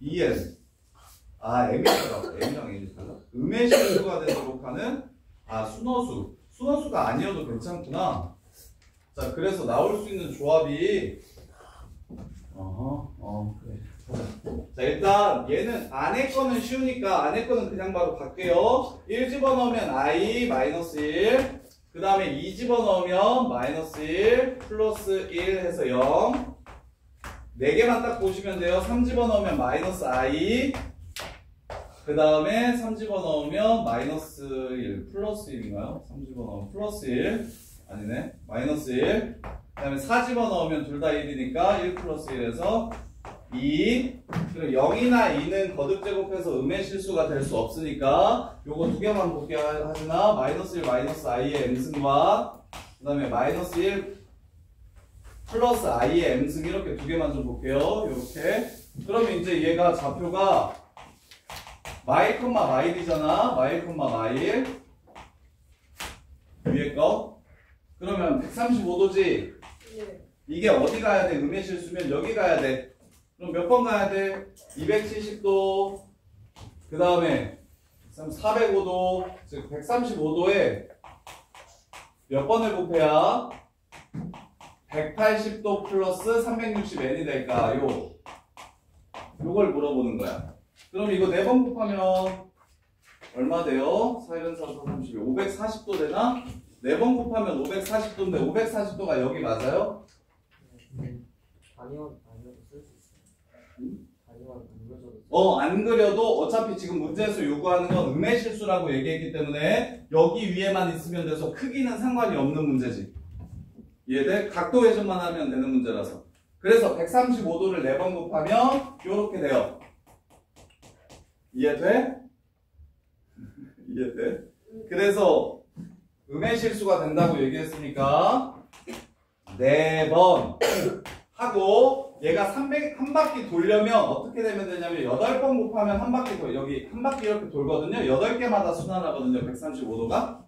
2n m이더라고. m이랑 n이 달라. 음의 실수가 되도록 하는 순호수가 아니어도 괜찮구나. 자 그래서 나올 수 있는 조합이 그래. 자 일단 얘는 안에 거는 쉬우니까 안에 거는 그냥 바로 갈게요. 1 집어넣으면 i 마이너스 1 그 다음에 2 집어넣으면 마이너스 1 플러스 1 해서 0 4개만 딱 보시면 돼요. 3 집어넣으면 마이너스 i 그 다음에 3 집어넣으면 마이너스 1 플러스 1인가요? 3 집어넣으면 플러스 1 아니네 마이너스 1 그 다음에 4 집어넣으면 둘 다 1이니까 1 플러스 1에서 2 그리고 0이나 2는 거듭 제곱해서 음의 실수가 될 수 없으니까 요거 두 개만 볼게 하시나 마이너스 1 마이너스 i의 m승과 그 다음에 마이너스 1 플러스 i의 m승 이렇게 두 개만 좀 볼게요. 요렇게 그러면 이제 얘가 좌표가 마일 콤마 마일이잖아. 마일 콤마 마일. 위에 거. 그러면 135도지. 예. 이게 어디 가야 돼? 음의 실수면 여기 가야 돼. 그럼 몇 번 가야 돼? 270도. 그 다음에 405도. 즉 135도에 몇 번을 곱해야 180도 플러스 360n이 될까요? 요걸 물어보는 거야. 그럼 이거 4번 곱하면 얼마 돼요? 4, 1, 4, 4, 30, 540도 되나? 4번 곱하면 540도인데 540도가 여기 맞아요? 단위원 쓸 수 있어요. 단위원 안 그려줘도 안 그려도 어차피 지금 문제에서 요구하는 건 음의 실수라고 얘기했기 때문에 여기 위에만 있으면 돼서 크기는 상관이 없는 문제지. 이해돼? 각도 회전만 하면 되는 문제라서. 그래서 135도를 4번 곱하면 요렇게 돼요. 이해돼? 이해돼? 그래서 음의 실수가 된다고 얘기했으니까 4번 하고 얘가 한 바퀴 돌려면 어떻게 되면 되냐면 8번 곱하면 한 바퀴 여기 한 바퀴 이렇게 돌거든요. 8개마다 순환하거든요. 135도가.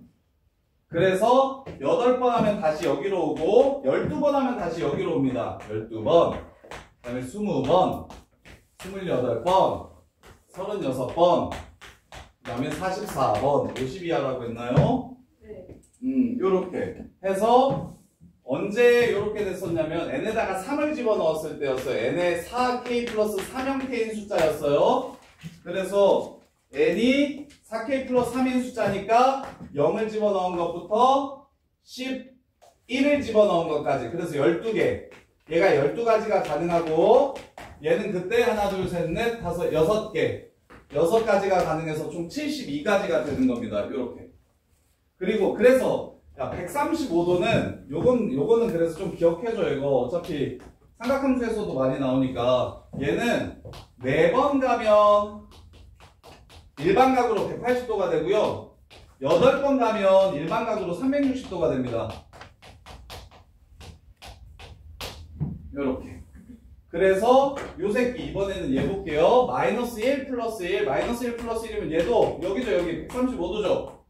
그래서 8번 하면 다시 여기로 오고 12번 하면 다시 여기로 옵니다. 12번. 그 다음에 20번, 28번, 36번, 그 다음에 44번, 52하라고 했나요? 네. 요렇게 해서 언제 요렇게 됐었냐면 n에다가 3을 집어넣었을 때였어요. n에 4k 플러스 3형k인 숫자였어요. 그래서 n이 4k 플러스 3인 숫자니까 0을 집어넣은 것부터 11을 집어넣은 것까지. 그래서 12개. 얘가 12가지가 가능하고 얘는 그때 하나, 둘, 셋, 넷, 다섯, 6개. 6가지가 가능해서 총 72가지가 되는 겁니다. 요렇게. 그리고 그래서 135도는 요거는 그래서 좀 기억해줘. 이거 어차피 삼각함수에서도 많이 나오니까 얘는 4번 가면 일반각으로 180도가 되고요. 8번 가면 일반각으로 360도가 됩니다. 요렇게. 그래서 요 새끼 이번에는 얘 볼게요. 마이너스 1 플러스 1, 마이너스 1 플러스 1이면 얘도 여기죠. 여기 135도죠.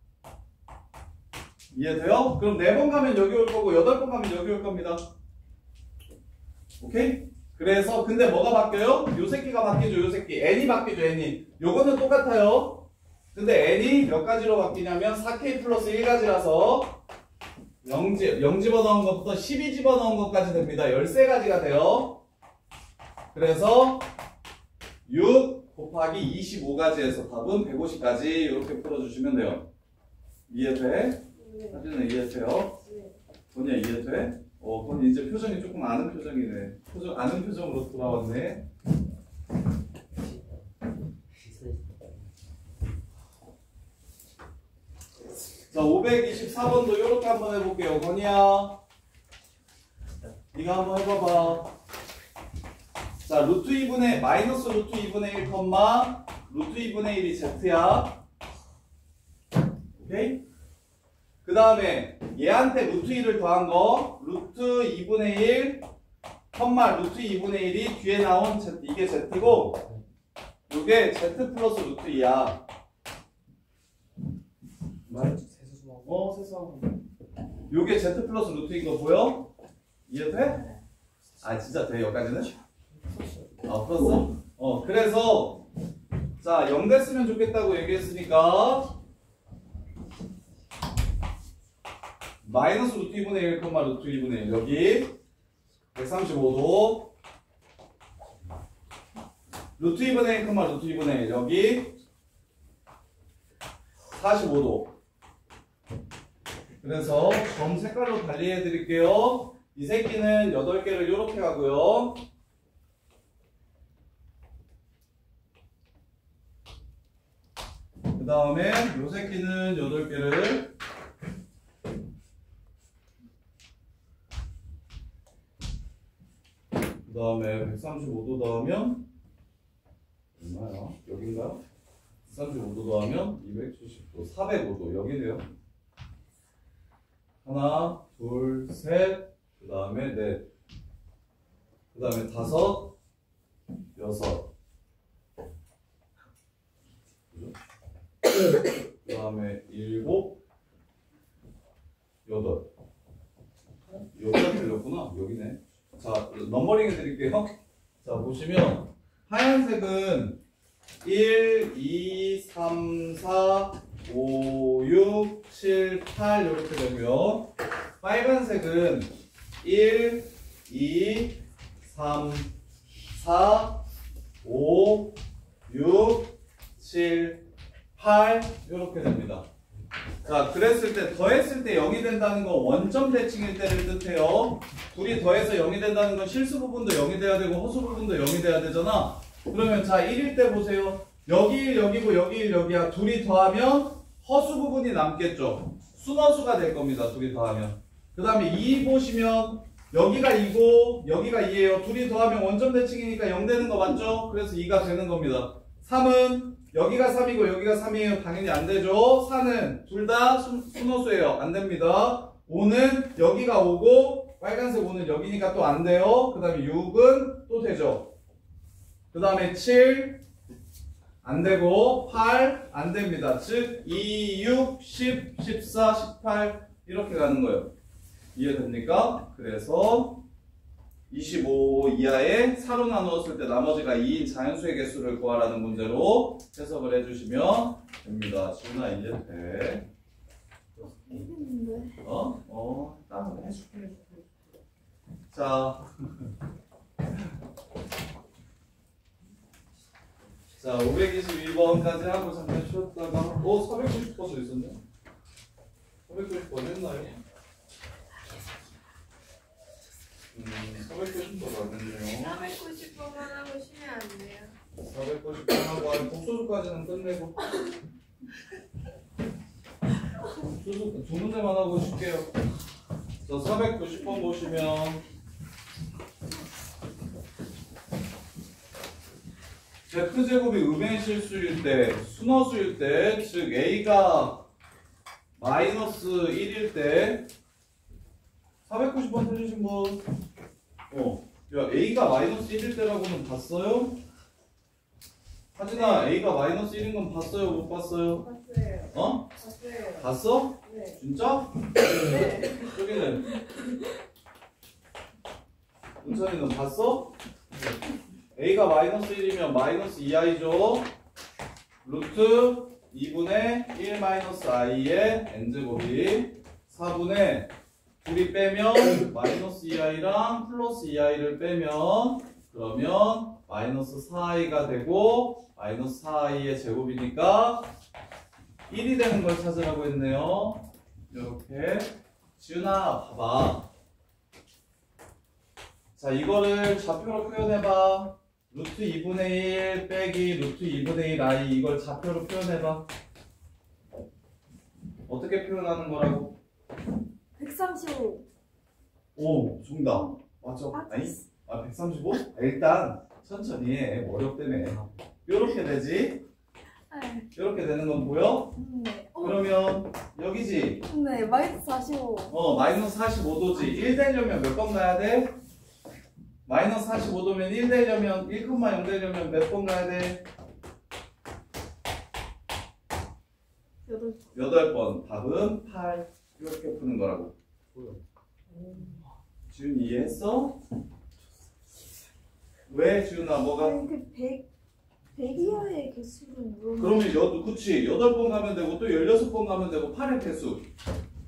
이해돼요? 그럼 4번 가면 여기 올 거고 8번 가면 여기 올 겁니다. 오케이? 그래서 근데 뭐가 바뀌어요? 요 새끼가 바뀌죠. 요 새끼 n이 바뀌죠. n이 요거는 똑같아요. 근데 n이 몇 가지로 바뀌냐면 4k 플러스 1가지라서 0 집어넣은 것부터 12 집어넣은 것까지 됩니다. 13가지가 돼요. 그래서 6 곱하기 25가지에서 답은 150까지 이렇게 풀어주시면 돼요. 이해돼? 네. 사진은 이해돼요? 네. 건이야 이해돼? 건이 이제 표정이 조금 아는 표정이네. 아는 표정으로 돌아왔네. 자, 524번도 이렇게 한번 해볼게요. 건이야, 네가 한번 해봐봐. 자, 루트 2분의 마이너스 루트 2분의 1 컴마 루트 2분의 1이 z야. 오케이? 그 다음에 얘한테 루트 2를 더한 거 루트 2분의 1 컴마 루트 2분의 1이 뒤에 나온 z, 이게 z고 요게 z 플러스 루트 2야. 세수하고 요게 z 플러스 루트인 거 보여? 이해돼? 아 진짜 돼 여기까지는? 풀었어? 그래서 자 0 됐으면 좋겠다고 얘기했으니까 마이너스 루트 2분의 1, 루트 2분의 1 여기 135도 루트 2분의 1, 루트 2분의 1 여기 45도. 그래서 점 색깔로 달리 해드릴게요. 이 새끼는 8개를 이렇게 가고요. 그 다음에 이 새끼는 8개를 그 다음에 135도 더하면 얼마야? 여긴가? 135도 더하면 270도, 405도 여기네요. 하나, 둘, 셋, 그 다음에 넷, 그 다음에 5, 6. 그 다음에 7, 8. 여기가 틀렸구나. 여기네. 자, 넘버링 해드릴게요. 자, 보시면 하얀색은 1, 2, 3, 4, 5, 6, 7, 8 이렇게 되고요. 빨간색은 1, 2, 3, 4, 5, 6, 7, 8 이렇게 됩니다. 자, 그랬을 때 더했을 때 0이 된다는 건 원점 대칭일 때를 뜻해요. 둘이 더해서 0이 된다는 건 실수 부분도 0이 돼야 되고 허수 부분도 0이 돼야 되잖아. 그러면 자 1일 때 보세요. 여기 1 여기고 여기 1 여기야. 둘이 더하면 허수 부분이 남겠죠. 순허수가 될 겁니다. 둘이 더하면. 그 다음에 2 보시면 여기가 2고 여기가 2예요. 둘이 더하면 원점 대칭이니까 0 되는 거 맞죠? 그래서 2가 되는 겁니다. 3은 여기가 3이고 여기가 3이에요. 당연히 안 되죠. 4는 둘 다 순허수예요. 안 됩니다. 5는 여기가 5고 빨간색 5는 여기니까 또 안 돼요. 그 다음에 6은 또 되죠. 그 다음에 7 안 되고 8 안 됩니다. 즉 2, 6, 10, 14, 18 이렇게 가는 거예요. 이해됩니까? 그래서 25 이하의 4로 나누었을 때 나머지가 2인 자연수의 개수를 구하라는 문제로 해석을 해주시면 됩니다. 지훈아 이해돼? 알겠는데. 딱 해줄게. 자, 자 522번까지 하고 잠깐 쉬었다가 490번도 있었네. 490번 했나요? 490번 안 했네요. 490번만 하고 쉬면 안 돼요. 490번 하고 한 복소수까지는 끝내고 수수 두 문제만 하고 쉴게요. 자 490번 보시면 Z제곱이 음의 실수일 때, 순허수일 때, 즉 A가 마이너스 1일 때 490번 틀리신 분? 야 A가 마이너스 1일 때라고는 봤어요? 하진아 A가 마이너스 1인 건 봤어요? 못 봤어요? 봤어요. 봤어요. 봤어? 네. 진짜? 네. 여기는 은찬이는 봤어? A가 마이너스 1이면 마이너스 2i죠. 루트 2분의 1 마이너스 i의 n제곱이 4분의 둘이 빼면 마이너스 2i랑 플러스 2i를 빼면 그러면 마이너스 4i가 되고 마이너스 4i의 제곱이니까 1이 되는 걸 찾으라고 했네요. 이렇게 지훈아 봐봐. 자 이거를 좌표로 표현해봐. 루트 2분의 1 빼기 루트 2분의 1 i 이걸 좌표로 표현해봐. 어떻게 표현하는 거라고? 135. 오 정답 맞아. 아니? 135? 일단 천천히 해. 어렵다며. 요렇게 되지? 네. 요렇게 되는 건 보여? 네. 그러면 여기지? 네. 마이너스 45. 마이너스 45도지. 1 되려면 몇 번 가야 돼? 마이너스 45도면 1 되려면 1,0 되려면 몇 번 가야 돼? 8번. 답은 8. 이렇게 푸는 거라고. 지훈 이해했어? 왜 지훈아 뭐가? 이렇게 100 이하의 개수를 물어보면. 그러면 그치 8번 가면 되고 또 16번 가면 되고 8의 개수.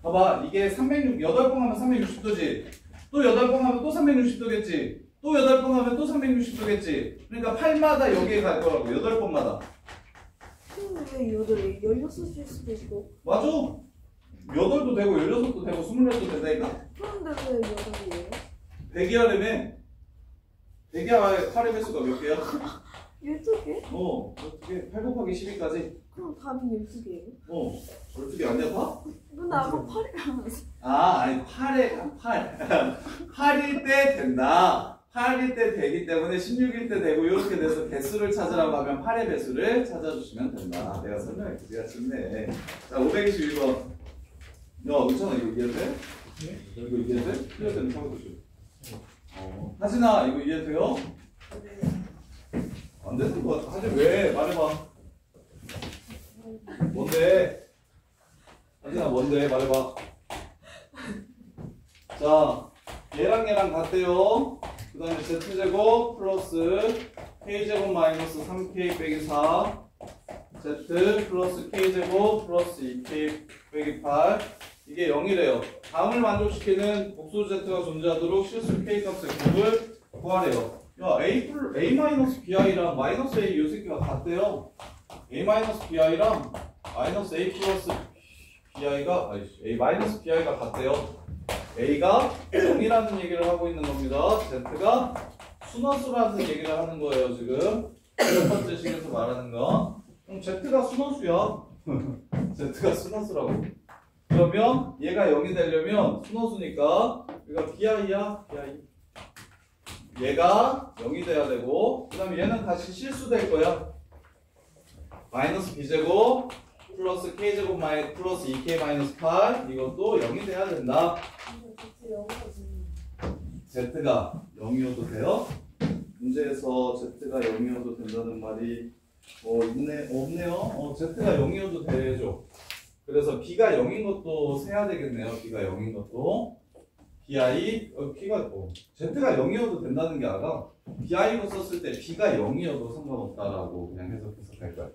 봐봐 이게 8번 가면 360도지. 또 8번 가면 또 360도겠지. 또 8번 가면 또 360도겠지. 그러니까 8마다 여기에 갈 거라고. 8번마다. 근데 왜 8이 16일 수도 있고. 맞아. 8도 되고 16도 되고 24도 된다니까. 그런데 왜 8이에요? 100이하려면 100이하 8의 배수가 몇 개야? 12개? 12개. 8 곱하기 12까지. 그럼 답이 12개예요? 12개 아니야 다? 근데 아까 8이라면서. 아니 8일 때 된다. 8일 때 되기 때문에 16일 때 되고 이렇게 돼서 개수를 찾으라고 하면 8의 배수를 찾아주시면 된다. 내가 설명했지. 내가 쉽네. 자 521번. 야 은찬아 이거 이해돼? 네? 이거 이해돼? 틀렸다는 사고도죠. 하진아 이거 이해돼요? 네. 안 되는 거 같아. 하진 왜? 말해봐. 뭔데? 하진아 뭔데? 말해봐. 자, 얘랑 같대요. 그 다음에 z제곱 플러스 k제곱 마이너스 3k 빼기 4 z 플러스 k제곱 플러스 2k 빼기 8 이게 0이래요. 다음을 만족시키는 복수 z가 존재하도록 실수 k 값의 곱을 구하래요. 야, a-bi랑 마이너스 a 이 새끼가 같대요. a-bi랑 마이너스 a 플러스 bi가 a 마이너스 bi가 같대요. a가 0이라는 얘기를 하고 있는 겁니다. z가 순원수라는 얘기를 하는 거예요. 지금 첫 번째 식에서 말하는 거. 그럼 z가 순원수야. z가 순원수라고. 그러면 얘가 0이 되려면 순원수니까 이거 bi야. bi. 얘가 0이 돼야 되고 그 다음에 얘는 다시 실수될 거야. 마이너스 b제곱 플러스 k제곱 플러스 2k 마이너스 8 이것도 0이 돼야 된다. z가 0이어도 돼요? 문제에서 z가 0이어도 된다는 말이 없네요. z가 0이어도 되죠. 그래서 b가 0인 것도 세야 되겠네요. b가 0인 것도 bi z가 0이어도 된다는 게 아니라 bi로 썼을 때 b가 0이어도 상관없다라고 그냥 해석할 거야.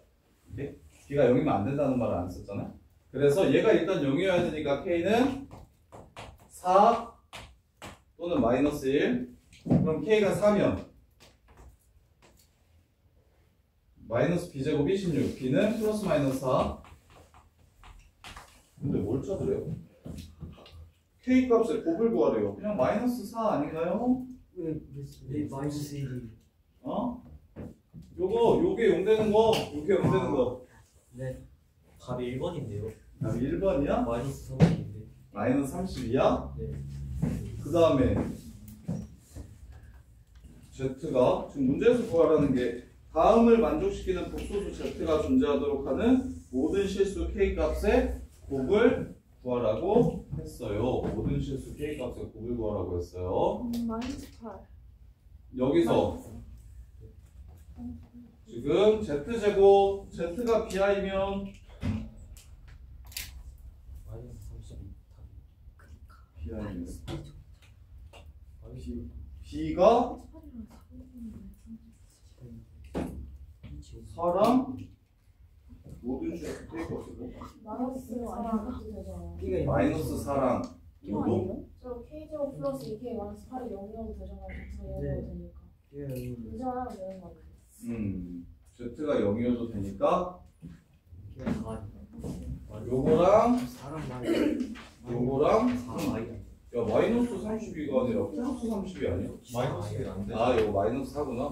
오케이? b가 0이면 안 된다는 말을 안 썼잖아요. 그래서 얘가 일단 0이어야 되니까 k는 4 또는 마이너스 1 그럼 k가 4면 마이너스 b제곱이 16 b는 플러스 마이너스 4 근데 뭘 찾으래요? k 값의 곱을 구하래요. 그냥 마이너스 4 아닌가요? 왜 마이너스 1이? 요게 0 되는 거 이렇게 0 되는 거 네. 답이 1번인데요. 답이 1번이야? 마이너스 30인데. 마이너스 32야? 네. 그 다음에 z가 지금 문제에서 구하라는 게 다음을 만족시키는 복소수 z가 존재하도록 하는 모든 실수 k 값의 곱을 구하라고 했어요. 모든 실수 k 값의 곱을 구하라고 했어요. 마이너스 8. 여기서 지금 z제곱 z가 bi면 마이너스 32. bi면 b가 4랑 모든 실수 k 값의 곱 마이너스 4랑 B가 마이너스 4랑 요거 저 K제곱 플러스 2K 마이너스 8이 0이어도 되잖아요. 그래서 0이어도 네. 되니까. B가 0이면 문제 하나 되는 거 같아요. z가 0이어도 되니까 B가 4. 요거랑 4랑 마이너스 요거랑 4 아이가. 야 마이너스 32가 아니라 플러스 30이 아니야? 마이너스 1이 안 돼. 아 이거 마이너스 4구나.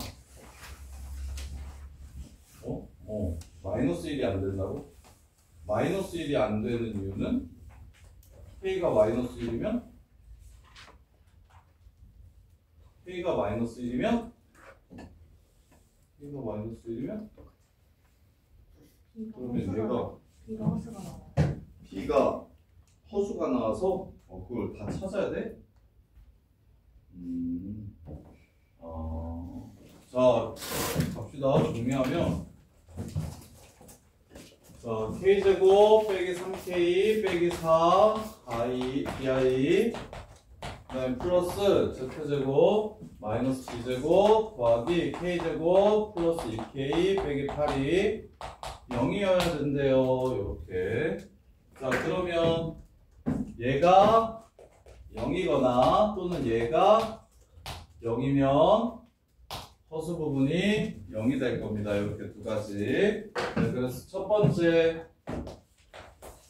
마이너스 1이 안 된다고? 마이너스 1이 안 되는 이유는 k가 마이너스 1이면 k가 마이너스 1이면 그러면 얘가 B가 허수가 나와요. b가 허수가 나와서 그걸 다 찾아야 돼? 자 갑시다. 정리하면 자 k제곱 빼기 3k 빼기 4 i bi 그 다음에 플러스 z제곱 마이너스 b제곱 더하기 k제곱 플러스 2k 빼기 8이 0이어야 된대요. 이렇게. 자 그러면 얘가 0이거나 또는 얘가 0이면 허수 부분이 0이 될 겁니다. 이렇게 두 가지. 네, 그래서 첫 번째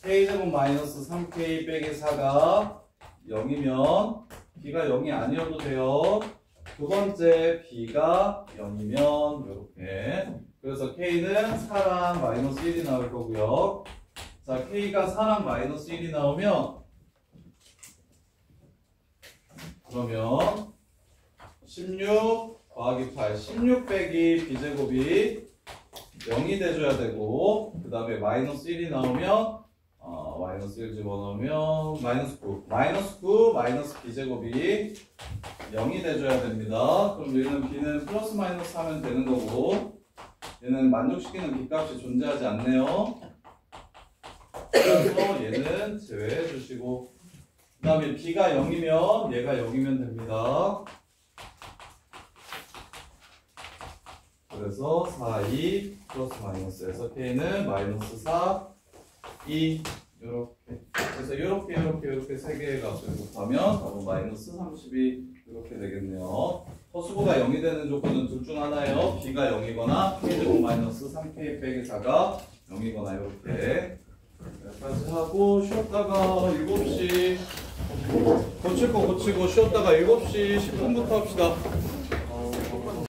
k제곱 마이너스 3k 빼기 4가 0이면 b가 0이 아니어도 돼요. 두 번째 b가 0이면 이렇게. 그래서 k는 4랑 마이너스 1이 나올 거고요. 자 k가 4랑 마이너스 1이 나오면 그러면 16 더하기 8 16 빼기 b제곱이 0이 돼줘야 되고 그 다음에 마이너스 1이 나오면 마이너스 1 집어넣으면 마이너스 9 마이너스 b제곱이 0이 돼줘야 됩니다. 그럼 얘는 b는 플러스 마이너스 하면 되는 거고 얘는 만족시키는 b값이 존재하지 않네요. 그래서 얘는 제외해 주시고 그 다음에 b가 0이면 얘가 0이면 됩니다. 그래서 4, 2 플러스 마이너스에서 k는 마이너스 4, 2 이렇게 그래서 이렇게 세 개의 값을 곱하면 답은 마이너스 32 이렇게 되겠네요. 허수고가 0이 되는 조건은 둘 중 하나예요. b가 0이거나 k제곱 마이너스 3k 빼기 4가 0이거나 이렇게 여기까지 하고 쉬었다가 7시 고칠 거 고치고 쉬었다가 7시 10분부터 합시다.